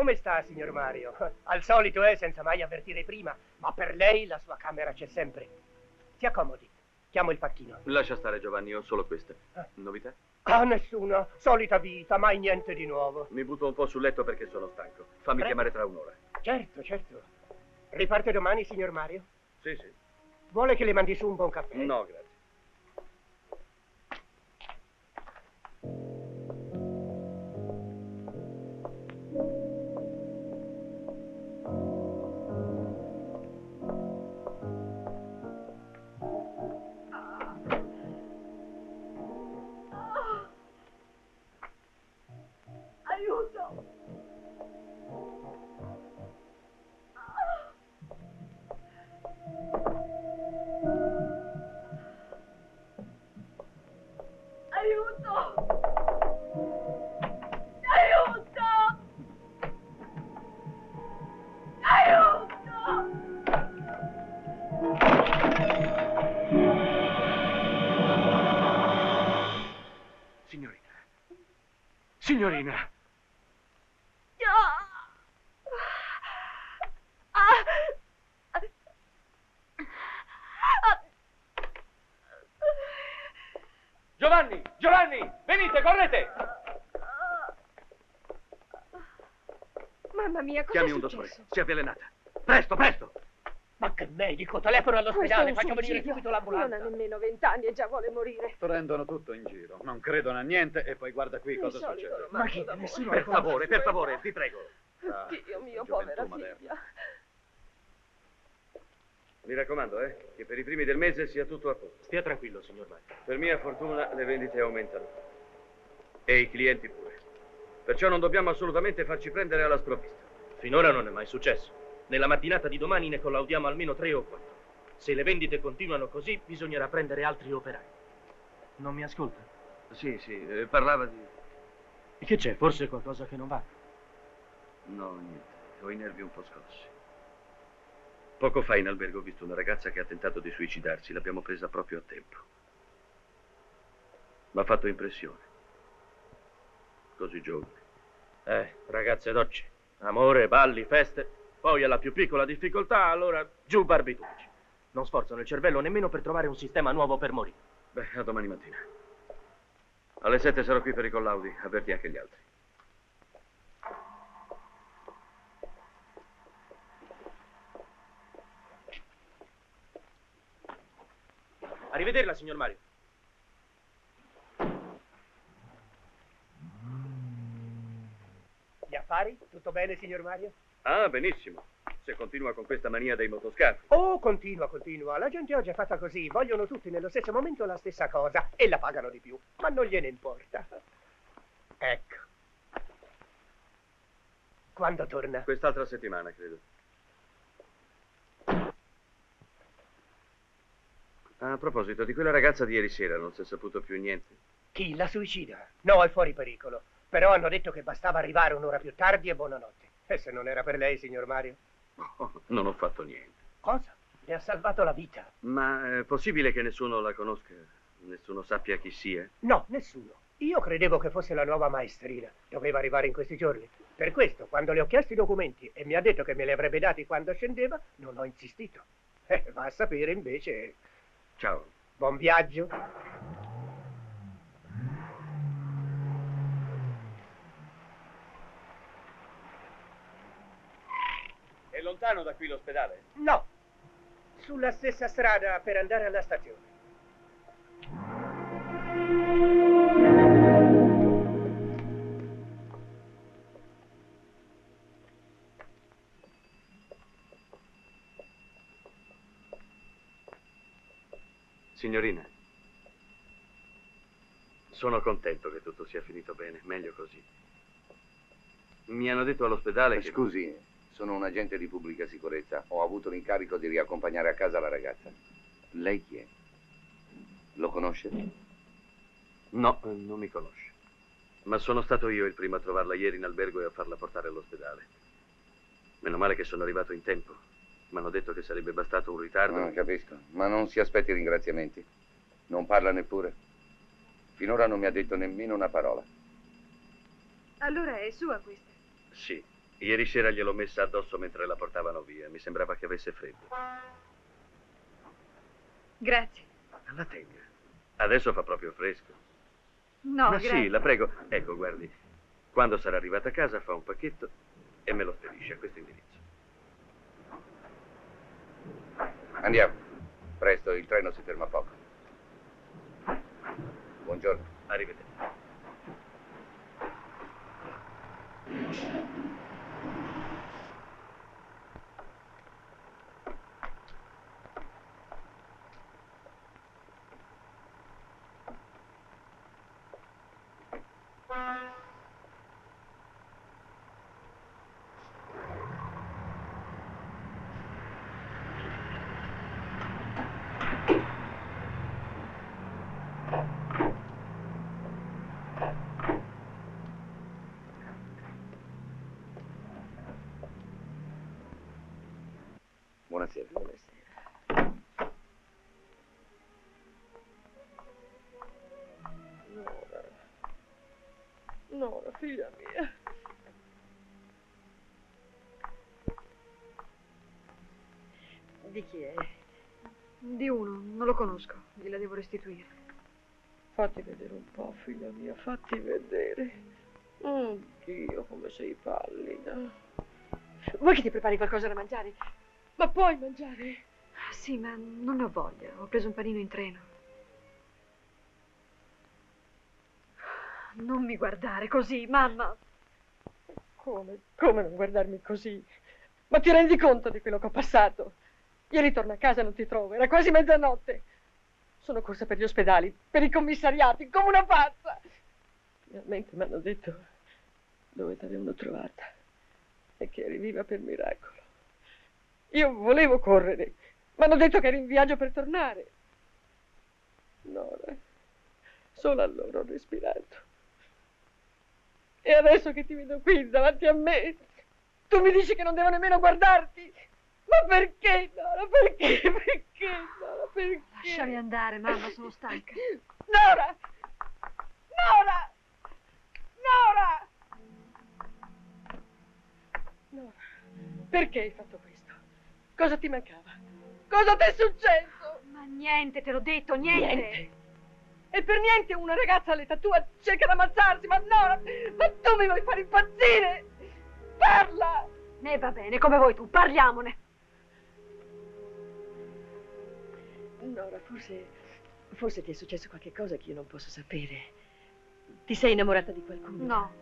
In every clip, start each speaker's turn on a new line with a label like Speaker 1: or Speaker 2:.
Speaker 1: come sta, signor Mario? Al solito, senza mai avvertire prima, ma per lei la sua camera c'è sempre. Si accomodi, chiamo il facchino.
Speaker 2: Lascia stare, Giovanni, ho solo queste. Novità?
Speaker 1: Ah, nessuna. Solita vita, mai niente di nuovo.
Speaker 2: Mi butto un po' sul letto perché sono stanco. Fammi chiamare tra un'ora.
Speaker 1: Certo, certo. Riparte domani, signor Mario?
Speaker 2: Sì, sì.
Speaker 1: Vuole che le mandi su un buon caffè?
Speaker 2: No, grazie. Signorina! Giovanni! Giovanni! Venite, correte!
Speaker 3: Mamma mia, cosa
Speaker 2: Chiami
Speaker 3: è
Speaker 2: un
Speaker 3: successo?
Speaker 2: dottore, si è avvelenata. Presto, presto!
Speaker 1: Ma che medico? Telefono all'ospedale,
Speaker 3: Questo è
Speaker 1: faccio
Speaker 3: un
Speaker 1: venire
Speaker 3: suicidio.
Speaker 1: subito l'ambulanza.
Speaker 3: Non ha nemmeno 20 anni e già vuole morire.
Speaker 4: Prendono tutto in giro, non credono a niente e poi guarda qui cosa
Speaker 3: Il solito
Speaker 4: succede.
Speaker 3: romanzo
Speaker 1: Ma chi?
Speaker 3: d'amore.
Speaker 1: Nessuno
Speaker 2: Per favore, vi prego.
Speaker 3: Dio mio,
Speaker 4: gioventù
Speaker 3: povera
Speaker 4: moderna.
Speaker 3: figlia.
Speaker 2: Mi raccomando, che per i primi del mese sia tutto a posto.
Speaker 5: Stia tranquillo, signor Mario.
Speaker 2: Per mia fortuna le vendite aumentano. E i clienti pure. Perciò non dobbiamo assolutamente farci prendere alla sprovvista.
Speaker 5: Finora non è mai successo. Nella mattinata di domani ne collaudiamo almeno 3 o 4. Se le vendite continuano così, bisognerà prendere altri operai. Non mi ascolta?
Speaker 2: Sì, parlava di...
Speaker 5: Che c'è? Forse qualcosa che non va?
Speaker 2: No, niente. Ho i nervi un po' scossi. Poco fa in albergo ho visto una ragazza che ha tentato di suicidarsi. L'abbiamo presa proprio a tempo. M'ha fatto impressione. Così giovane.
Speaker 5: Ragazze docce. Amore, balli, feste. Poi alla più piccola difficoltà, allora giù barbiturici. Non sforzano il cervello nemmeno per trovare un sistema nuovo per morire.
Speaker 2: Beh, a domani mattina. Alle 7 sarò qui per i collaudi. Avverti anche gli altri.
Speaker 5: Arrivederla, signor Mario.
Speaker 1: Gli affari? Tutto bene, signor Mario?
Speaker 2: Ah, benissimo. Se continua con questa mania dei motoscafi.
Speaker 1: Oh, continua. La gente oggi è fatta così. Vogliono tutti nello stesso momento la stessa cosa e la pagano di più. Ma non gliene importa. Ecco. Quando torna?
Speaker 2: Quest'altra settimana, credo. A proposito, di quella ragazza di ieri sera non si è saputo più niente.
Speaker 1: Chi? La suicida? No, è fuori pericolo. Però hanno detto che bastava arrivare un'ora più tardi e buonanotte. E se non era per lei, signor Mario?
Speaker 2: Oh, non ho fatto niente.
Speaker 1: Cosa? Le ha salvato la vita.
Speaker 2: Ma è possibile che nessuno la conosca? Nessuno sappia chi sia?
Speaker 1: No, nessuno. Io credevo che fosse la nuova maestrina. Doveva arrivare in questi giorni. Per questo, quando le ho chiesto i documenti e mi ha detto che me li avrebbe dati quando scendeva, non ho insistito. Va a sapere invece...
Speaker 2: Ciao.
Speaker 1: Buon viaggio.
Speaker 2: È lontano da qui l'ospedale?
Speaker 1: No, sulla stessa strada per andare alla stazione.
Speaker 2: Signorina, sono contento che tutto sia finito bene, meglio così. Mi hanno detto all'ospedale che...
Speaker 6: Scusi, sono un agente di pubblica sicurezza. Ho avuto l'incarico di riaccompagnare a casa la ragazza. Lei chi è? Lo conosce?
Speaker 2: No, non mi conosce. Ma sono stato io il primo a trovarla ieri in albergo e a farla portare all'ospedale. Meno male che sono arrivato in tempo. Mi hanno detto che sarebbe bastato un ritardo.
Speaker 6: Capisco, ma non si aspetti ringraziamenti. Non parla neppure. Finora non mi ha detto nemmeno una parola.
Speaker 3: Allora è sua questa?
Speaker 2: Sì, Ieri sera gliel'ho messa addosso mentre la portavano via. Mi sembrava che avesse freddo.
Speaker 7: Grazie.
Speaker 2: La tenga. Adesso fa proprio fresco.
Speaker 7: No,
Speaker 2: Ma
Speaker 7: grazie.
Speaker 2: sì, la prego. Ecco, guardi, quando sarà arrivata a casa fa un pacchetto e me lo spedisce a questo indirizzo.
Speaker 6: Andiamo. Presto, il treno si ferma poco. Buongiorno.
Speaker 2: Arrivederci.
Speaker 6: Buonasera.
Speaker 3: Nora, figlia mia.
Speaker 7: Di chi è? Di uno, non lo conosco, gliela devo restituire.
Speaker 3: Fatti vedere un po', figlia mia, fatti vedere. Oh Dio, come sei pallida. Vuoi che ti prepari qualcosa da mangiare? Ma puoi mangiare?
Speaker 7: Sì, ma non ne ho voglia, ho preso un panino in treno. Non mi guardare così, mamma.
Speaker 3: Come non guardarmi così? Ma ti rendi conto di quello che ho passato? Ieri torno a casa e non ti trovo, era quasi mezzanotte. Sono corsa per gli ospedali, per i commissariati, come una pazza. Finalmente mi hanno detto dove ti avevano trovata e che eri viva per miracolo. Io volevo correre, mi hanno detto che eri in viaggio per tornare. Nora, solo allora ho respirato. E adesso che ti vedo qui davanti a me, tu mi dici che non devo nemmeno guardarti? Ma perché, Nora? Perché? Perché, Nora? Perché?
Speaker 7: Lasciami andare, mamma, sono stanca.
Speaker 3: Nora! Nora! Nora! Nora, perché hai fatto questo? Cosa ti mancava? Cosa ti è successo?
Speaker 7: Ma niente, te l'ho detto, niente.
Speaker 3: E per niente una ragazza all'età tua cerca di ammazzarsi, ma Nora, ma tu mi vuoi fare impazzire? Parla!
Speaker 7: Va bene, come vuoi tu, parliamone.
Speaker 3: Nora, forse ti è successo qualche cosa che io non posso sapere. Ti sei innamorata di qualcuno?
Speaker 7: No.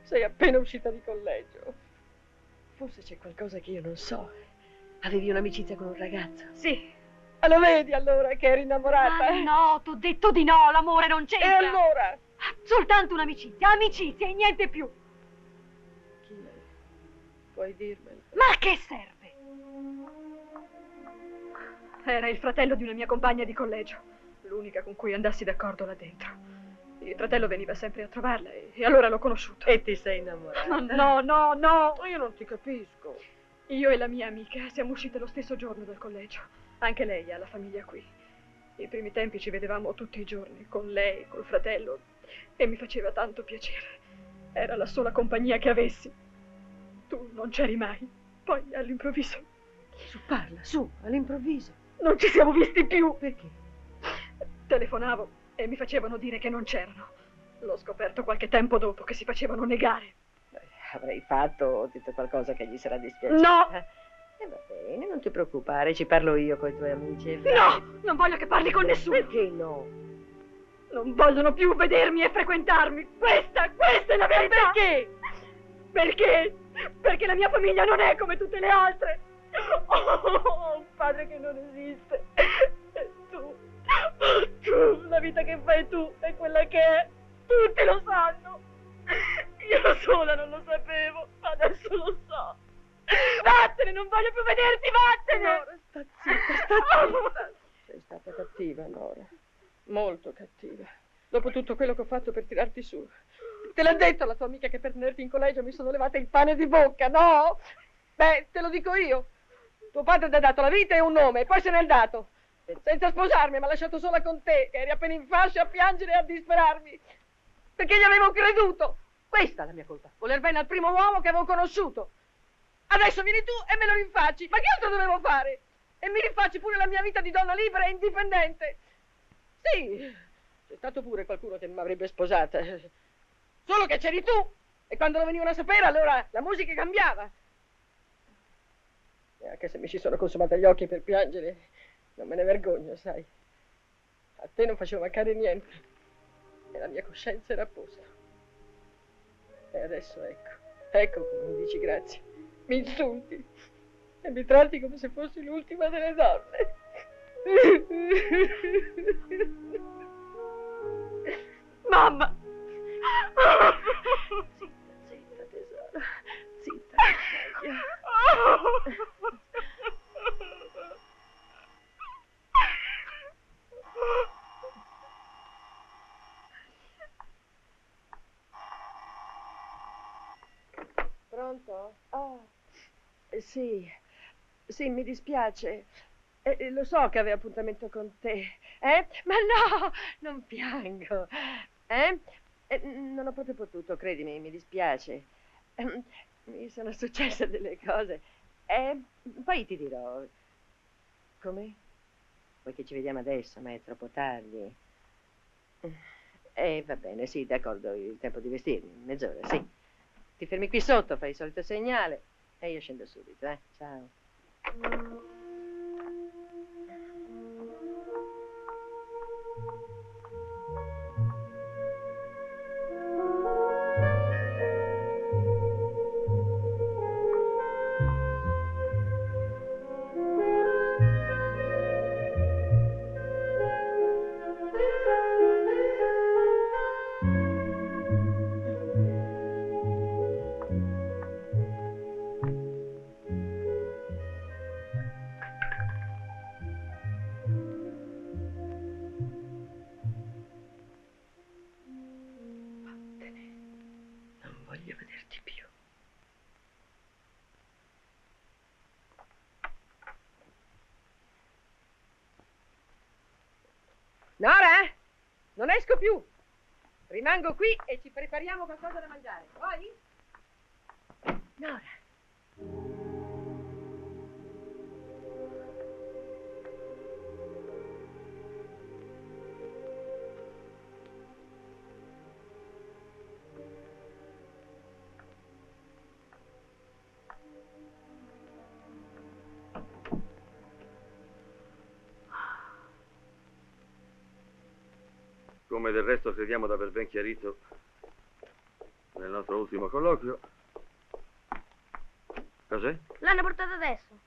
Speaker 3: Sei appena uscita di collegio. Forse c'è qualcosa che io non so. Avevi un'amicizia con un ragazzo?
Speaker 7: Sì.
Speaker 3: Lo vedi allora che eri innamorata?
Speaker 7: Ma no, t'ho detto di no, l'amore non
Speaker 3: E
Speaker 7: c'entra.
Speaker 3: allora?
Speaker 7: Soltanto un'amicizia, amicizia e niente più.
Speaker 3: Chi è? Puoi dirmelo?
Speaker 7: Ma che serve? Era il fratello di una mia compagna di collegio, l'unica con cui andassi d'accordo là dentro. Il fratello veniva sempre a trovarla e allora l'ho conosciuto.
Speaker 3: E ti sei innamorata?
Speaker 7: No.
Speaker 3: Io non ti capisco.
Speaker 7: Io e la mia amica siamo uscite lo stesso giorno dal collegio. Anche lei ha la famiglia qui. I primi tempi ci vedevamo tutti i giorni, con lei, col fratello, e mi faceva tanto piacere. Era la sola compagnia che avessi. Tu non c'eri mai. Poi all'improvviso...
Speaker 3: Su, parla, su, all'improvviso.
Speaker 7: Non ci siamo visti più.
Speaker 3: Perché?
Speaker 7: Telefonavo e mi facevano dire che non c'erano. L'ho scoperto qualche tempo dopo, che si facevano negare.
Speaker 3: Avrei fatto o detto qualcosa che gli sarà dispiaciuto.
Speaker 7: No!
Speaker 3: Va bene, non ti preoccupare, ci parlo io con i tuoi amici.
Speaker 7: No! Non voglio che parli con nessuno.
Speaker 3: Perché no?
Speaker 7: Non vogliono più vedermi e frequentarmi. Questa è la verità.
Speaker 3: Perché?
Speaker 7: Perché la mia famiglia non è come tutte le altre. Oh, un padre che non esiste. E tu, la vita che fai tu è quella che è. Tutti lo sanno. Io sola non lo sapevo, adesso lo so. Vattene, non voglio più vederti, vattene.
Speaker 3: Nora, sta zitta. Sei stata cattiva, Nora. Molto cattiva. Dopo tutto quello che ho fatto per tirarti su. Te l'ha detto la tua amica che per tenerti in collegio mi sono levata il pane di bocca, no? Beh, te lo dico io. Tuo padre ti ha dato la vita e un nome, e poi se n'è andato. Senza sposarmi, mi ha lasciato sola con te, che eri appena in fascia a piangere e a disperarmi. Perché gli avevo creduto. Questa è la mia colpa. Voler bene al primo uomo che avevo conosciuto. Adesso vieni tu e me lo rinfacci. Ma che altro dovevo fare? E mi rinfacci pure la mia vita di donna libera e indipendente. Sì, c'è stato pure qualcuno che mi avrebbe sposata. Solo che c'eri tu. E quando lo venivano a sapere, allora la musica cambiava. E anche se mi ci sono consumata gli occhi per piangere, non me ne vergogno, sai. A te non facevo mancare niente. E la mia coscienza era a posto. E adesso ecco come mi dici grazie. Mi insulti e mi tratti come se fossi l'ultima delle donne.
Speaker 7: Mamma!
Speaker 3: Zitta, tesoro. Zitta, meglio. Pronto? Sì, mi dispiace. Lo so che avevo appuntamento con te. Ma no, non piango. Non ho proprio potuto, credimi, mi dispiace. Mi sono successe delle cose. Poi ti dirò. Come? Vuoi che ci vediamo adesso, ma è troppo tardi. Va bene, sì, d'accordo, il tempo di vestirmi, mezz'ora, sì. Ti fermi qui sotto, fai il solito segnale e io scendo subito, Ciao. Non voglio vederti più. Nora? Non esco più. Rimango qui e ci prepariamo qualcosa da mangiare. Vuoi? Nora.
Speaker 2: Come del resto crediamo di aver ben chiarito nel nostro ultimo colloquio. Cos'è?
Speaker 8: L'hanno portato adesso.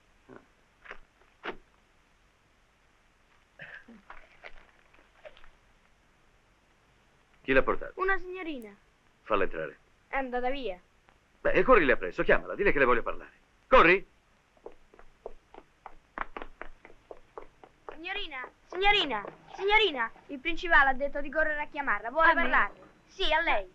Speaker 2: Chi l'ha portato?
Speaker 8: Una signorina.
Speaker 2: Falla entrare.
Speaker 8: È andata via.
Speaker 2: Beh, corri lì appresso, chiamala, dile che le voglio parlare. Corri!
Speaker 8: Signorina, il principale ha detto di correre a chiamarla. Vuole parlarle? Sì, a lei.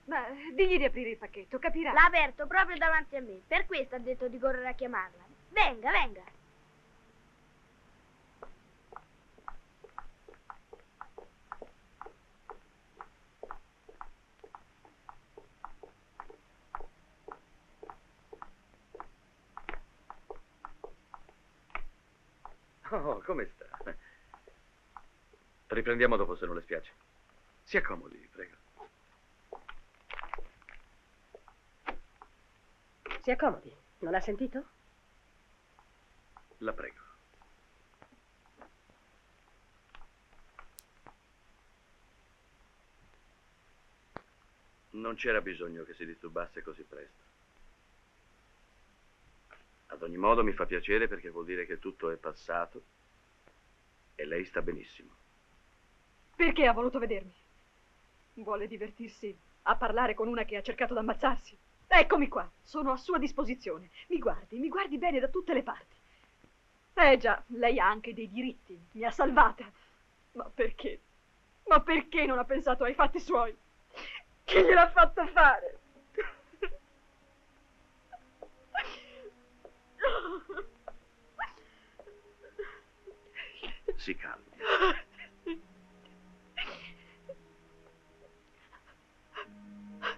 Speaker 7: Ma digli di aprire il pacchetto, capirà.
Speaker 8: L'ha aperto proprio davanti a me. Per questo ha detto di correre a chiamarla. Venga.
Speaker 2: Oh, come sta? Riprendiamo dopo se non le spiace. Si accomodi, prego.
Speaker 3: Si accomodi. Non ha sentito?
Speaker 2: La prego. Non c'era bisogno che si disturbasse così presto. Ad ogni modo mi fa piacere perché vuol dire che tutto è passato e lei sta benissimo.
Speaker 7: Perché ha voluto vedermi? Vuole divertirsi a parlare con una che ha cercato di ammazzarsi? Eccomi qua, sono a sua disposizione. Mi guardi bene da tutte le parti. Già, lei ha anche dei diritti, mi ha salvata. Ma perché? Ma perché non ha pensato ai fatti suoi? Chi gliel'ha fatto fare?
Speaker 2: Si calmi.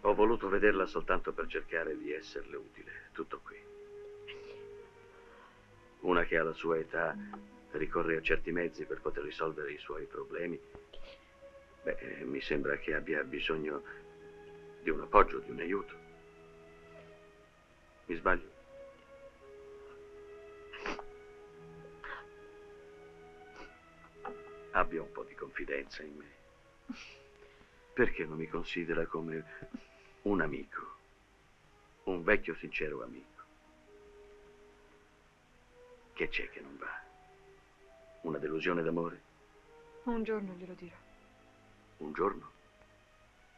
Speaker 2: Ho voluto vederla soltanto per cercare di esserle utile. Tutto qui. Una che alla sua età ricorre a certi mezzi per poter risolvere i suoi problemi. Beh, mi sembra che abbia bisogno di un appoggio, di un aiuto. Mi sbaglio? Abbia un po' di confidenza in me. Perché non mi considera come un amico? Un vecchio sincero amico. Che c'è che non va? Una delusione d'amore?
Speaker 3: Un giorno glielo dirò.
Speaker 2: Un giorno?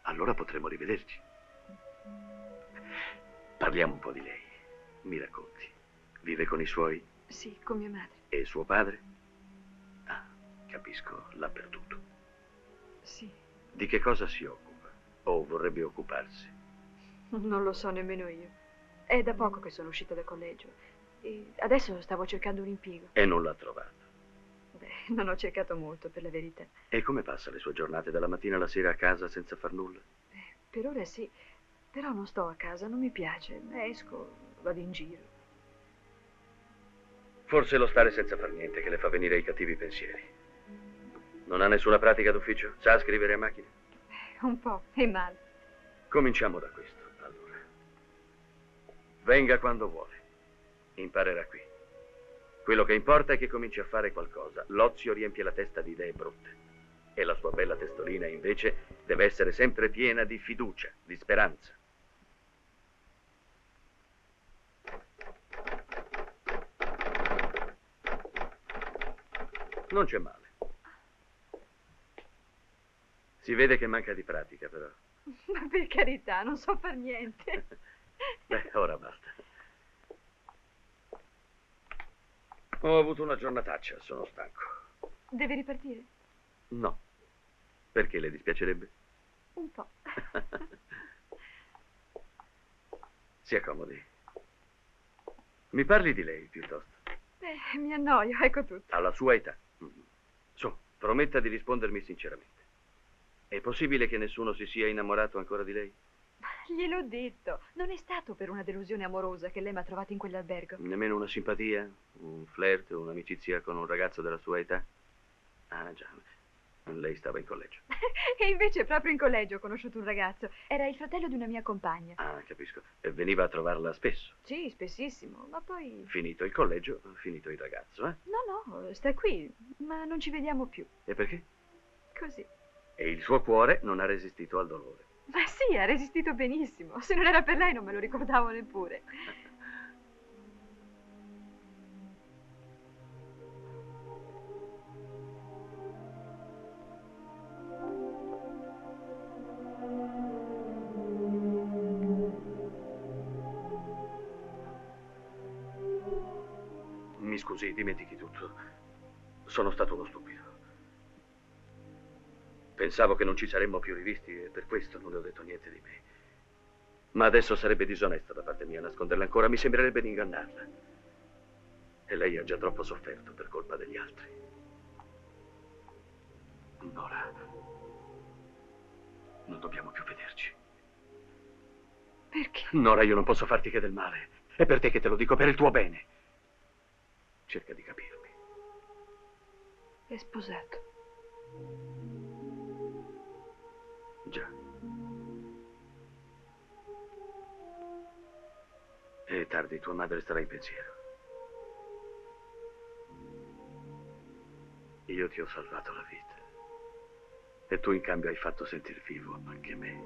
Speaker 2: Allora potremo rivederci. Parliamo un po' di lei. Mi racconti. Vive con i suoi?
Speaker 3: Sì, con mia madre.
Speaker 2: E suo padre? Ah, capisco, l'ha perduto.
Speaker 3: Sì.
Speaker 2: Di che cosa si occupa? O vorrebbe occuparsi?
Speaker 3: Non lo so nemmeno io. È da poco che sono uscita dal collegio. E adesso stavo cercando un impiego.
Speaker 2: E non l'ha trovato.
Speaker 3: Beh, non ho cercato molto, per la verità.
Speaker 2: E come passa le sue giornate dalla mattina alla sera a casa senza far nulla?
Speaker 3: Per ora sì, però non sto a casa, non mi piace. Esco, vado in giro.
Speaker 2: Forse lo stare senza far niente che le fa venire i cattivi pensieri. Non ha nessuna pratica d'ufficio? Sa scrivere a macchina?
Speaker 3: Un po', e male.
Speaker 2: Cominciamo da questo, allora. Venga quando vuole. Imparerà qui. Quello che importa è che cominci a fare qualcosa. L'ozio riempie la testa di idee brutte. E la sua bella testolina, invece, deve essere sempre piena di fiducia, di speranza. Non c'è male. Si vede che manca di pratica, però.
Speaker 3: Ma per carità, non so far niente.
Speaker 2: Beh, ora basta. Ho avuto una giornataccia, sono stanco.
Speaker 3: Deve ripartire?
Speaker 2: No. Perché le dispiacerebbe?
Speaker 3: Un po'.
Speaker 2: Si accomodi. Mi parli di lei, piuttosto.
Speaker 3: Mi annoio, ecco tutto.
Speaker 2: Alla sua età. Su, prometta di rispondermi sinceramente. È possibile che nessuno si sia innamorato ancora di lei?
Speaker 3: Gliel'ho detto. Non è stato per una delusione amorosa che lei mi ha trovato in quell'albergo.
Speaker 2: Nemmeno una simpatia? Un flirt? Un'amicizia con un ragazzo della sua età? Ah, già. Lei stava in collegio.
Speaker 3: E invece proprio in collegio ho conosciuto un ragazzo. Era il fratello di una mia compagna.
Speaker 2: Ah, capisco. E veniva a trovarla spesso?
Speaker 3: Sì, spessissimo, ma poi...
Speaker 2: Finito il collegio, finito il ragazzo, eh?
Speaker 3: No, sta qui, ma non ci vediamo più.
Speaker 2: E perché?
Speaker 3: Così.
Speaker 2: E il suo cuore non ha resistito al dolore.
Speaker 3: Ma sì, ha resistito benissimo. Se non era per lei non me lo ricordavo neppure.
Speaker 2: Mi scusi, dimentichi tutto. Sono stato uno stupido. Pensavo che non ci saremmo più rivisti e per questo non le ho detto niente di me. Ma adesso sarebbe disonesto da parte mia nasconderla ancora, mi sembrerebbe di ingannarla. E lei ha già troppo sofferto per colpa degli altri. Nora, non dobbiamo più vederci.
Speaker 3: Perché?
Speaker 2: Nora, io non posso farti che del male. È per te che te lo dico, per il tuo bene. Cerca di capirmi.
Speaker 3: È sposato.
Speaker 2: Già. È tardi, tua madre starà in pensiero. Io ti ho salvato la vita. E tu in cambio hai fatto sentir vivo anche me.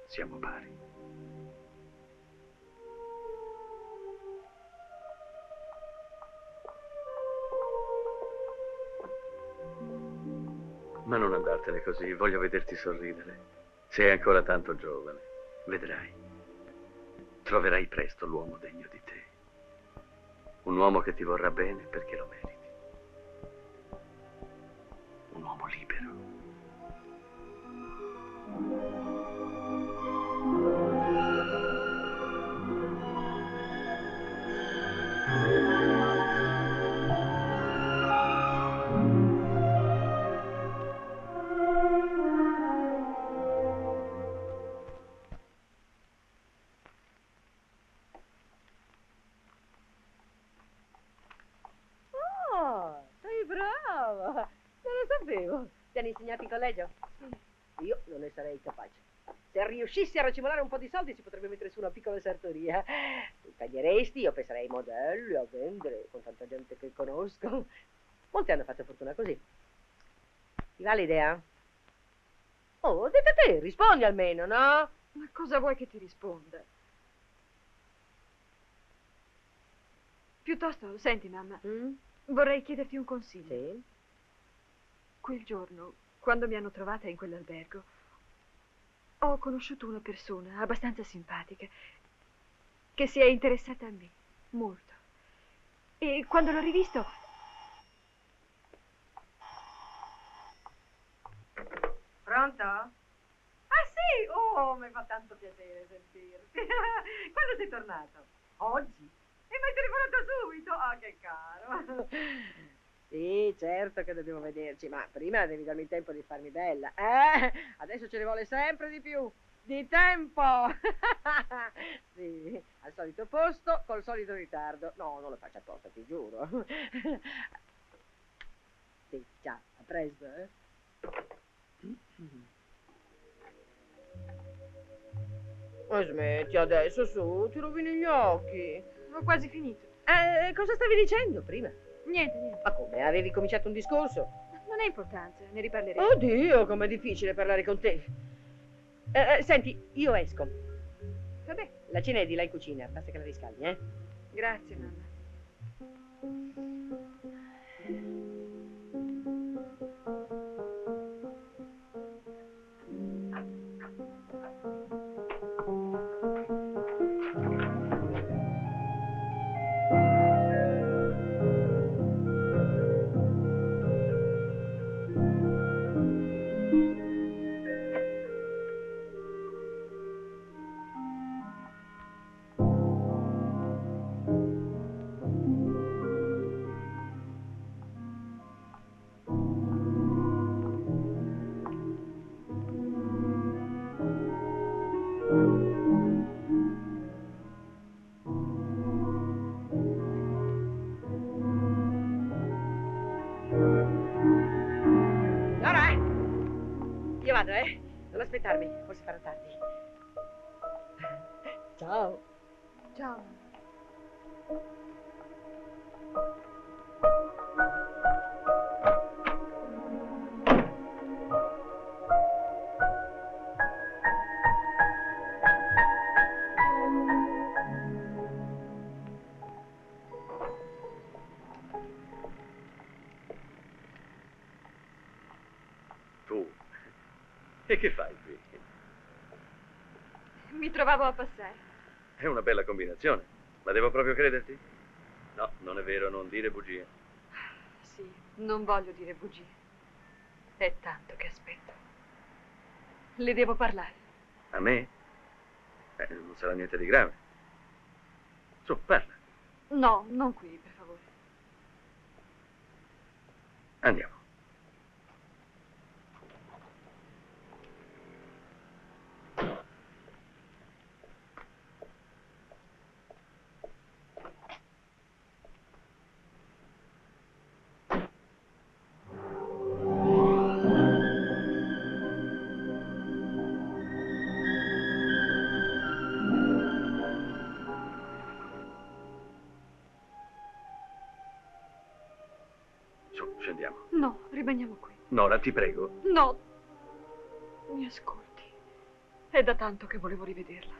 Speaker 2: Siamo pari. Ma non andartene così, voglio vederti sorridere. Sei ancora tanto giovane, vedrai. Troverai presto l'uomo degno di te. Un uomo che ti vorrà bene perché lo meriti. Un uomo libero.
Speaker 3: insegnati in collegio? Sì. Io non ne sarei capace. Se riuscissi a racimolare un po' di soldi si potrebbe mettere su una piccola sartoria. Tu taglieresti, io penserei ai modelli, a vendere, con tanta gente che conosco. Molti hanno fatto fortuna così. Ti va l'idea? Oh, dite te, rispondi almeno, no?
Speaker 7: Ma cosa vuoi che ti risponda? Piuttosto, senti, mamma, vorrei chiederti un consiglio.
Speaker 3: Sì?
Speaker 7: Quel giorno, quando mi hanno trovata in quell'albergo, ho conosciuto una persona abbastanza simpatica che si è interessata a me, molto. E quando l'ho rivisto...
Speaker 3: Pronto? Ah sì, oh, mi fa tanto piacere sentirti. Quando sei tornato? Oggi? E mi hai telefonato subito? Ah, che caro. Sì, certo che dobbiamo vederci, ma prima devi darmi il tempo di farmi bella. Adesso ce ne vuole sempre di più. Di tempo! Sì, al solito posto, col solito ritardo. No, non lo faccio apposta, ti giuro. Sì, ciao, a presto, eh? Ma smetti adesso, su, ti rovini gli occhi.
Speaker 7: Ho quasi finito.
Speaker 3: Cosa stavi dicendo prima?
Speaker 7: Niente.
Speaker 3: Ma come, avevi cominciato un discorso?
Speaker 7: Non è importanza, ne riparleremo.
Speaker 3: Oddio, com'è difficile parlare con te. Senti, io esco.
Speaker 7: Vabbè.
Speaker 3: La cena è di là in cucina, basta che la riscaldi, eh?
Speaker 7: Grazie, mamma.
Speaker 3: Io vado, non aspettarmi, forse farà tardi. Ciao.
Speaker 7: Ciao, mamma.
Speaker 2: Tu? E che fai qui?
Speaker 7: Mi trovavo a passare.
Speaker 2: È una bella combinazione, ma devo proprio crederti? No, non è vero, non dire bugie.
Speaker 7: Sì, non voglio dire bugie. È tanto che aspetto. Le devo parlare.
Speaker 2: A me? Non sarà niente di grave. Su, parla.
Speaker 7: No, non qui, per favore.
Speaker 2: Andiamo. Su, scendiamo.
Speaker 7: No, rimaniamo qui.
Speaker 2: Nora, ti prego.
Speaker 7: No. Mi ascolti. È da tanto che volevo rivederla.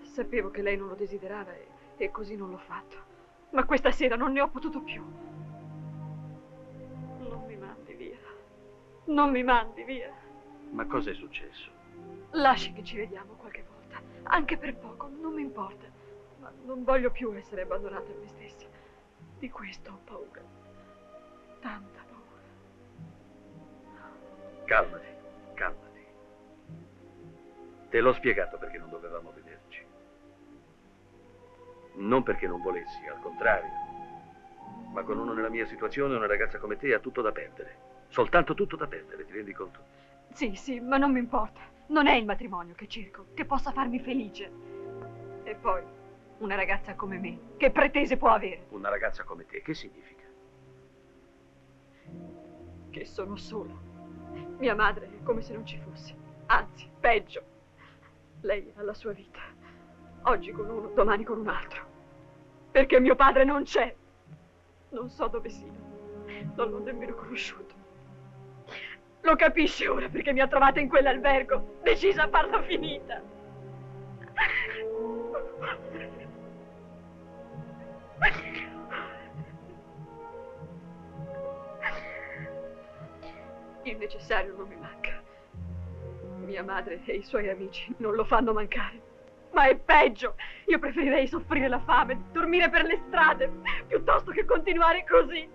Speaker 7: Sapevo che lei non lo desiderava e così non l'ho fatto. Ma questa sera non ne ho potuto più. Non mi mandi via. Non mi mandi via.
Speaker 2: Ma cosa è successo?
Speaker 7: Lasci che ci vediamo qualche volta. Anche per poco, non mi importa. Ma non voglio più essere abbandonata a me stessa. Di questo ho paura. Tanta paura.
Speaker 2: Calmati, calmati. Te l'ho spiegato perché non dovevamo vederci. Non perché non volessi, al contrario. Ma con uno nella mia situazione, una ragazza come te ha tutto da perdere. Soltanto tutto da perdere, ti rendi conto?
Speaker 7: Sì, ma non mi importa. Non è il matrimonio che cerco, che possa farmi felice. E poi, una ragazza come me, che pretese può avere?
Speaker 2: Una ragazza come te, che significa?
Speaker 7: Che sono sola.
Speaker 3: Mia madre è come se non ci fosse. Anzi, peggio. Lei ha la sua vita. Oggi con uno, domani con un altro. Perché mio padre non c'è. Non so dove sia. Non l'ho nemmeno conosciuto. Lo capisce ora perché mi ha trovato in quell'albergo, decisa a farla finita. Il necessario non mi manca. Mia madre e i suoi amici non lo fanno mancare. Ma è peggio! Io preferirei soffrire la fame, dormire per le strade, piuttosto che continuare così.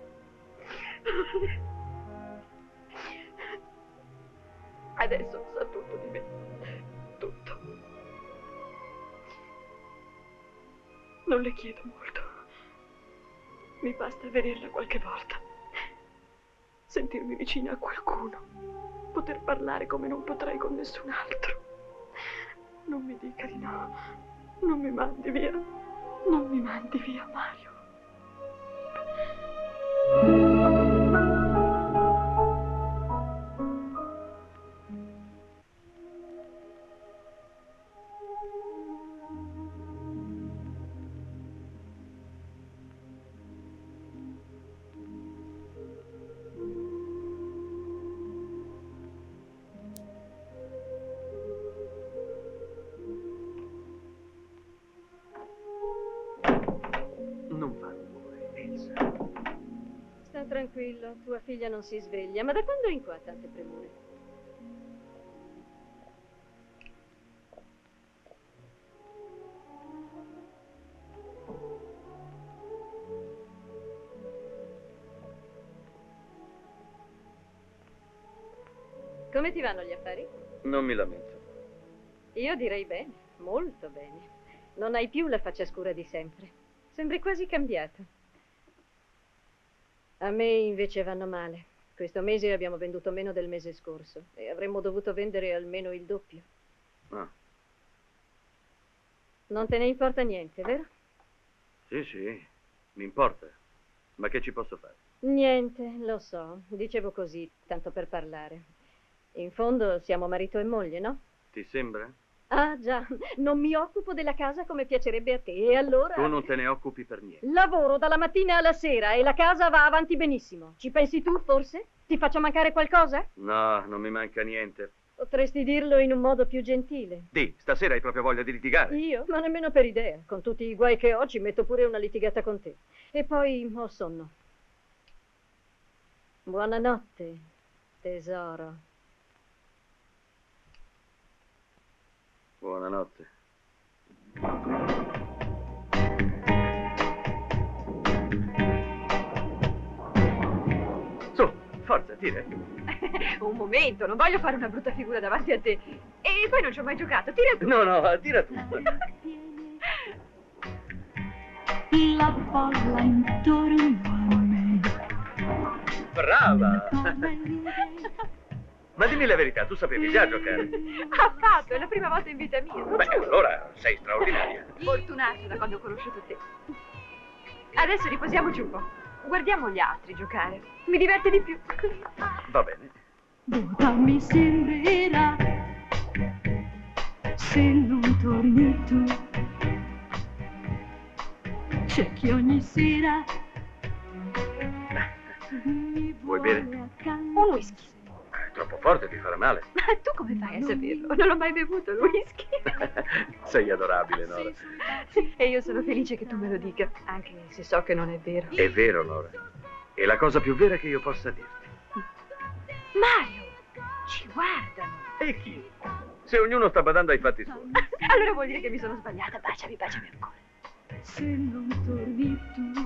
Speaker 3: Adesso sa tutto di me. Tutto. Non le chiedo molto. Mi basta vederla qualche volta. Sentirmi vicina a qualcuno. Poter parlare come non potrei con nessun altro. Non mi dica di no. Non mi mandi via. Non mi mandi via, Mario.
Speaker 9: Tranquillo, tua figlia non si sveglia. Ma da quando in qua ha tante premure? Come ti vanno gli affari?
Speaker 2: Non mi lamento.
Speaker 9: Io direi bene, molto bene. Non hai più la faccia scura di sempre. Sembri quasi cambiata. A me invece vanno male. Questo mese abbiamo venduto meno del mese scorso e avremmo dovuto vendere almeno il doppio.
Speaker 2: Ah.
Speaker 9: Non te ne importa niente, vero?
Speaker 2: Sì, mi importa. Ma che ci posso fare?
Speaker 9: Niente, lo so. Dicevo così, tanto per parlare. In fondo siamo marito e moglie, no?
Speaker 2: Ti sembra?
Speaker 9: Ah, già. Non mi occupo della casa come piacerebbe a te, e allora...
Speaker 2: Tu non te ne occupi per niente.
Speaker 9: Lavoro dalla mattina alla sera e la casa va avanti benissimo. Ci pensi tu, forse? Ti faccio mancare qualcosa?
Speaker 2: No, non mi manca niente.
Speaker 9: Potresti dirlo in un modo più gentile.
Speaker 2: Di, stasera hai proprio voglia di litigare?
Speaker 9: Io? Ma nemmeno per idea. Con tutti i guai che ho ci metto pure una litigata con te. E poi ho sonno. Buonanotte, tesoro.
Speaker 2: Buonanotte. Su, forza, tira.
Speaker 3: Un momento, non voglio fare una brutta figura davanti a te. E poi non ci ho mai giocato, tira tu.
Speaker 2: No, tira tu.
Speaker 10: La folla intorno a me.
Speaker 2: Brava! Ma dimmi la verità, tu sapevi già giocare?
Speaker 3: Affatto, è la prima volta in vita mia.
Speaker 2: Beh, allora sei straordinaria.
Speaker 3: Fortunato da quando ho conosciuto te. Adesso riposiamoci un po'. Guardiamo gli altri giocare. Mi diverte di più.
Speaker 2: Va bene.
Speaker 10: Vuota mi sembrerà se non torni tu. C'è chi ogni sera mi
Speaker 2: Vuoi bere?
Speaker 3: Un whisky.
Speaker 2: È troppo forte, ti farà male.
Speaker 3: Ma tu come fai a saperlo? Non l'ho mai bevuto il whisky.
Speaker 2: Sei adorabile, Nora.
Speaker 3: E io sono felice che tu me lo dica, anche se so che non è vero.
Speaker 2: È vero, Nora. È la cosa più vera che io possa dirti.
Speaker 3: Mario, ci guardano.
Speaker 2: E chi? Se ognuno sta badando ai fatti suoi.
Speaker 3: Allora vuol dire che mi sono sbagliata. Baciami ancora.
Speaker 10: se non torni tu.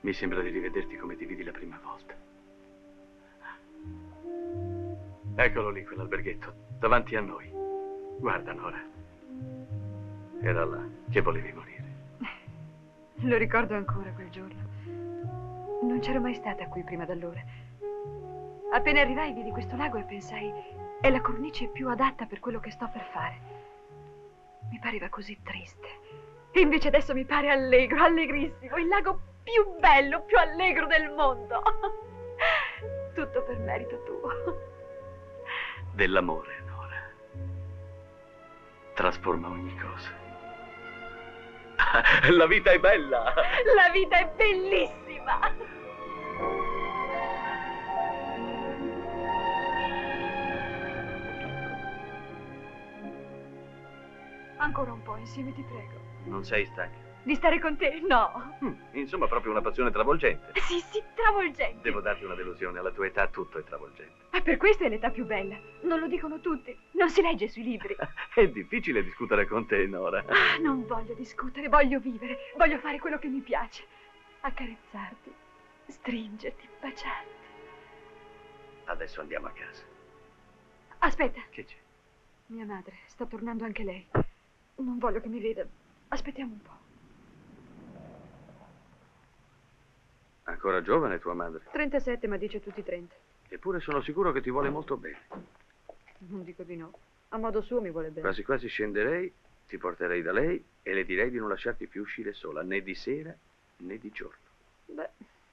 Speaker 2: Mi sembra di rivederti come ti vidi la prima volta. Eccolo lì, quell'alberghetto, davanti a noi. Guarda, Nora. Era là che volevi morire.
Speaker 11: Lo ricordo ancora quel giorno. Non c'ero mai stata qui prima d'allora. Appena arrivai vidi questo lago e pensai, è la cornice più adatta per quello che sto per fare. Mi pareva così triste. E invece adesso mi pare allegro, allegrissimo. Il lago più bello, più allegro del mondo. Tutto per merito tuo.
Speaker 2: Dell'amore, Nora. Trasforma ogni cosa. La vita è bella!
Speaker 11: La vita è bellissima! Ancora un po' insieme, ti prego.
Speaker 2: Non sei stanca?
Speaker 11: Di stare con te? No.
Speaker 2: Insomma, proprio una passione travolgente.
Speaker 11: Sì, travolgente.
Speaker 2: Devo darti una delusione, alla tua età tutto è travolgente.
Speaker 11: Ma per questo è l'età più bella. Non lo dicono tutti. Non si legge sui libri.
Speaker 2: È difficile discutere con te, Nora.
Speaker 11: Non voglio discutere, voglio vivere. Voglio fare quello che mi piace. Accarezzarti, stringerti, baciarti.
Speaker 2: Adesso andiamo a casa.
Speaker 11: Aspetta.
Speaker 2: Che c'è?
Speaker 11: Mia madre, sta tornando anche lei. Non voglio che mi veda. Aspettiamo un po'.
Speaker 2: Ancora giovane tua madre?
Speaker 11: 37, ma dice tutti 30.
Speaker 2: Eppure sono sicuro che ti vuole molto bene.
Speaker 11: Non dico di no. A modo suo mi vuole bene.
Speaker 2: Quasi quasi scenderei, ti porterei da lei e le direi di non lasciarti più uscire sola, né di sera né di giorno.
Speaker 11: Beh,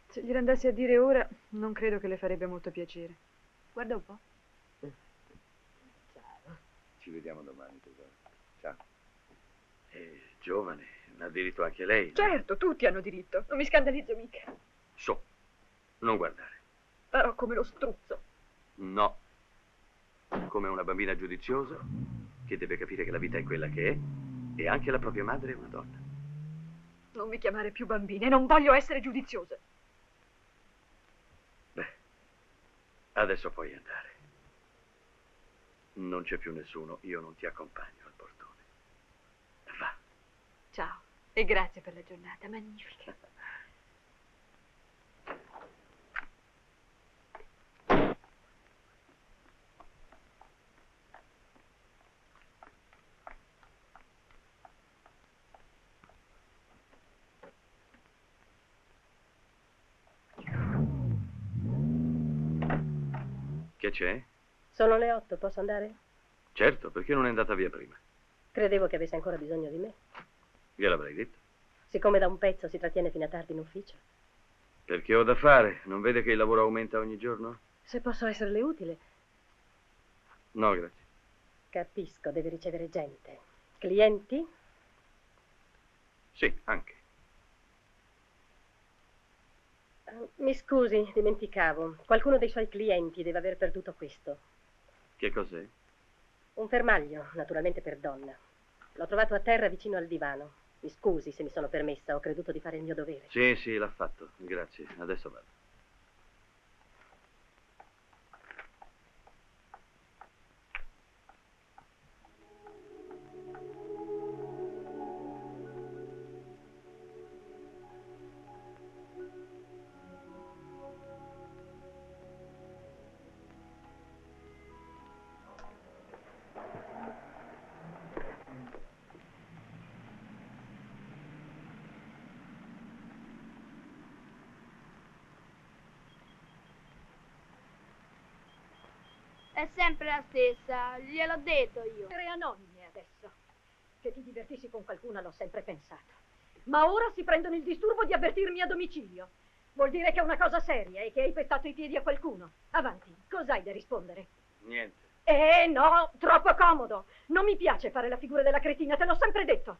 Speaker 11: se glielo andassi a dire ora, non credo che le farebbe molto piacere. Guarda un po'.
Speaker 6: Ciao. Ci vediamo domani, tesoro. Ciao.
Speaker 2: È giovane, ha diritto anche lei.
Speaker 11: Certo, tutti hanno diritto. Non mi scandalizzo mica.
Speaker 2: So, non guardare.
Speaker 11: Farò come lo struzzo.
Speaker 2: No. Come una bambina giudiziosa che deve capire che la vita è quella che è e anche la propria madre è una donna.
Speaker 11: Non mi chiamare più bambina, non voglio essere giudiziosa.
Speaker 2: Beh, adesso puoi andare. Non c'è più nessuno, io non ti accompagno al portone. Va.
Speaker 11: Ciao, e grazie per la giornata magnifica.
Speaker 2: Che c'è?
Speaker 12: Sono le 8, posso andare?
Speaker 2: Certo, perché non è andata via prima?
Speaker 12: Credevo che avesse ancora bisogno di me.
Speaker 2: Gliel'avrei detto.
Speaker 12: Siccome da un pezzo si trattiene fino a tardi in ufficio.
Speaker 2: Perché ho da fare? Non vede che il lavoro aumenta ogni giorno?
Speaker 12: Se posso esserle utile.
Speaker 2: No, grazie.
Speaker 12: Capisco, deve ricevere gente. Clienti?
Speaker 2: Sì, anche.
Speaker 12: Mi scusi, dimenticavo. Qualcuno dei suoi clienti deve aver perduto questo.
Speaker 2: Che cos'è?
Speaker 12: Un fermaglio, naturalmente per donna. L'ho trovato a terra vicino al divano. Mi scusi se mi sono permessa, ho creduto di fare il mio dovere.
Speaker 2: Sì, l'ha fatto. Grazie. Adesso vado.
Speaker 8: È sempre la stessa, gliel'ho detto io.
Speaker 9: Essere anonime adesso. Che ti divertissi con qualcuno l'ho sempre pensato. Ma ora si prendono il disturbo di avvertirmi a domicilio. Vuol dire che è una cosa seria e che hai pestato i piedi a qualcuno. Avanti, cos'hai da rispondere?
Speaker 2: Niente.
Speaker 9: No, troppo comodo. Non mi piace fare la figura della cretina, te l'ho sempre detto.